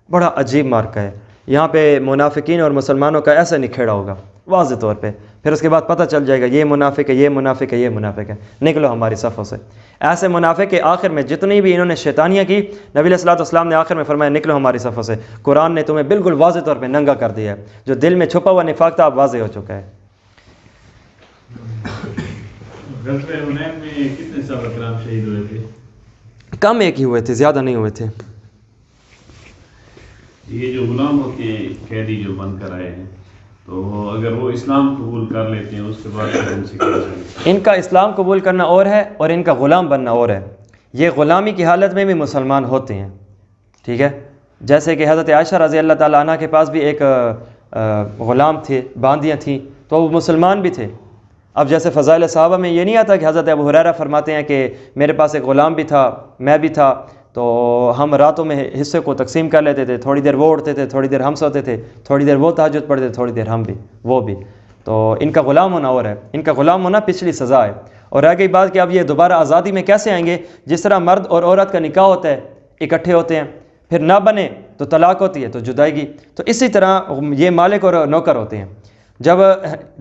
بڑا عجیب مارکہ ہے۔ یہاں پہ منافقین اور مسلمانوں کا ایسا نکھیڑا ہوگا واضح طور پہ، پھر اس کے بعد پتہ چل جائے گا یہ منافق ہے، یہ منافق ہے، یہ منافق ہے، نکلو ہماری صفوں سے۔ ایسے منافق کے آخر میں جتنی بھی انہوں نے شیطانیاں کی، نبی علیہ الصلوۃ والسلام نے آخر میں فرمایا نکلو ہماری صفوں سے، قرآن نے تمہیں بالکل واضح طور پہ ننگا کر دیا ہے، جو دل میں چھپا ہوا نفاق تھا اب واضح ہو چکا ہے۔ غزوہ حنین میں کتنے صحابہ کرام شہید ہوئے تھے؟ کم ایک ہی ہوئے تھے، زیادہ نہیں ہوئے تھے۔ یہ جو غلام ہوتے ہیں قیدی جو بن کر آئے ہیں، تو اگر وہ اسلام قبول کر لیتے ہیں اس کے بعد ان سے کیا چاہیے؟ ان کا اسلام قبول کرنا اور ہے، اور ان کا غلام بننا اور ہے۔ یہ غلامی کی حالت میں بھی مسلمان ہوتے ہیں، ٹھیک ہے، جیسے کہ حضرت عائشہ رضی اللہ تعالیٰ عنہ کے پاس بھی ایک غلام تھے، باندیاں تھیں، تو وہ مسلمان بھی تھے۔ اب جیسے فضائل صحابہ میں یہ نہیں آتا کہ حضرت ابو ہریرہ فرماتے ہیں کہ میرے پاس ایک غلام بھی تھا، میں بھی تھا، تو ہم راتوں میں حصے کو تقسیم کر لیتے تھے، تھوڑی دیر وہ اٹھتے تھے، تھوڑی دیر ہم سوتے تھے، تھوڑی دیر وہ تہجد پڑھتے تھے، تھوڑی دیر ہم بھی، وہ بھی۔ تو ان کا غلام ہونا اور ہے، ان کا غلام ہونا پچھلی سزا ہے۔ اور رہ گئی بات کہ اب یہ دوبارہ آزادی میں کیسے آئیں گے؟ جس طرح مرد اور عورت کا نکاح ہوتا ہے، اکٹھے ہوتے ہیں، پھر نہ بنے تو طلاق ہوتی ہے تو جدائیگی۔ تو اسی طرح یہ مالک اور نوکر ہوتے ہیں، جب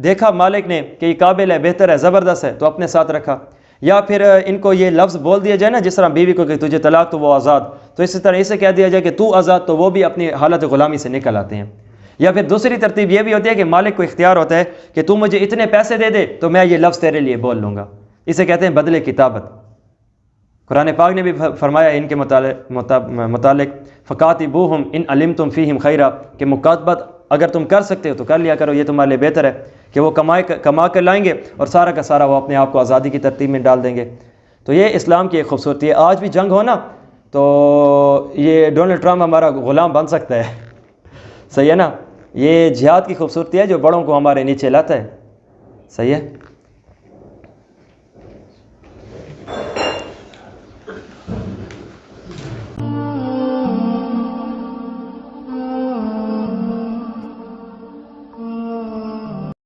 دیکھا مالک نے کہ یہ قابل ہے، بہتر ہے، زبردست ہے، تو اپنے ساتھ رکھا، یا پھر ان کو یہ لفظ بول دیا جائے نا، جس طرح بیوی کو کہ تجھے طلاق تو وہ آزاد، تو اسی طرح اسے کہہ دیا جائے کہ تو آزاد، تو وہ بھی اپنی حالت غلامی سے نکل آتے ہیں۔ یا پھر دوسری ترتیب یہ بھی ہوتی ہے کہ مالک کو اختیار ہوتا ہے کہ تو مجھے اتنے پیسے دے دے تو میں یہ لفظ تیرے لیے بول لوں گا، اسے کہتے ہیں بدلے کتابت۔ قرآن پاک نے بھی فرمایا ان کے متعلق فَقَاتِبُوهُمْ إِنْ عَلِمْتُمْ فِيهِمْ خَيْرًا، کہ مکاتبت اگر تم کر سکتے ہو تو کر لیا کرو، یہ تمہارے لیے بہتر ہے، کہ وہ کما کر لائیں گے اور سارا کا سارا وہ اپنے آپ کو آزادی کی ترتیب میں ڈال دیں گے۔ تو یہ اسلام کی ایک خوبصورتی ہے۔ آج بھی جنگ ہو نا تو یہ ڈونلڈ ٹرمپ ہمارا غلام بن سکتا ہے، صحیح ہے نا؟ یہ جہاد کی خوبصورتی ہے جو بڑوں کو ہمارے نیچے لاتا ہے، صحیح ہے۔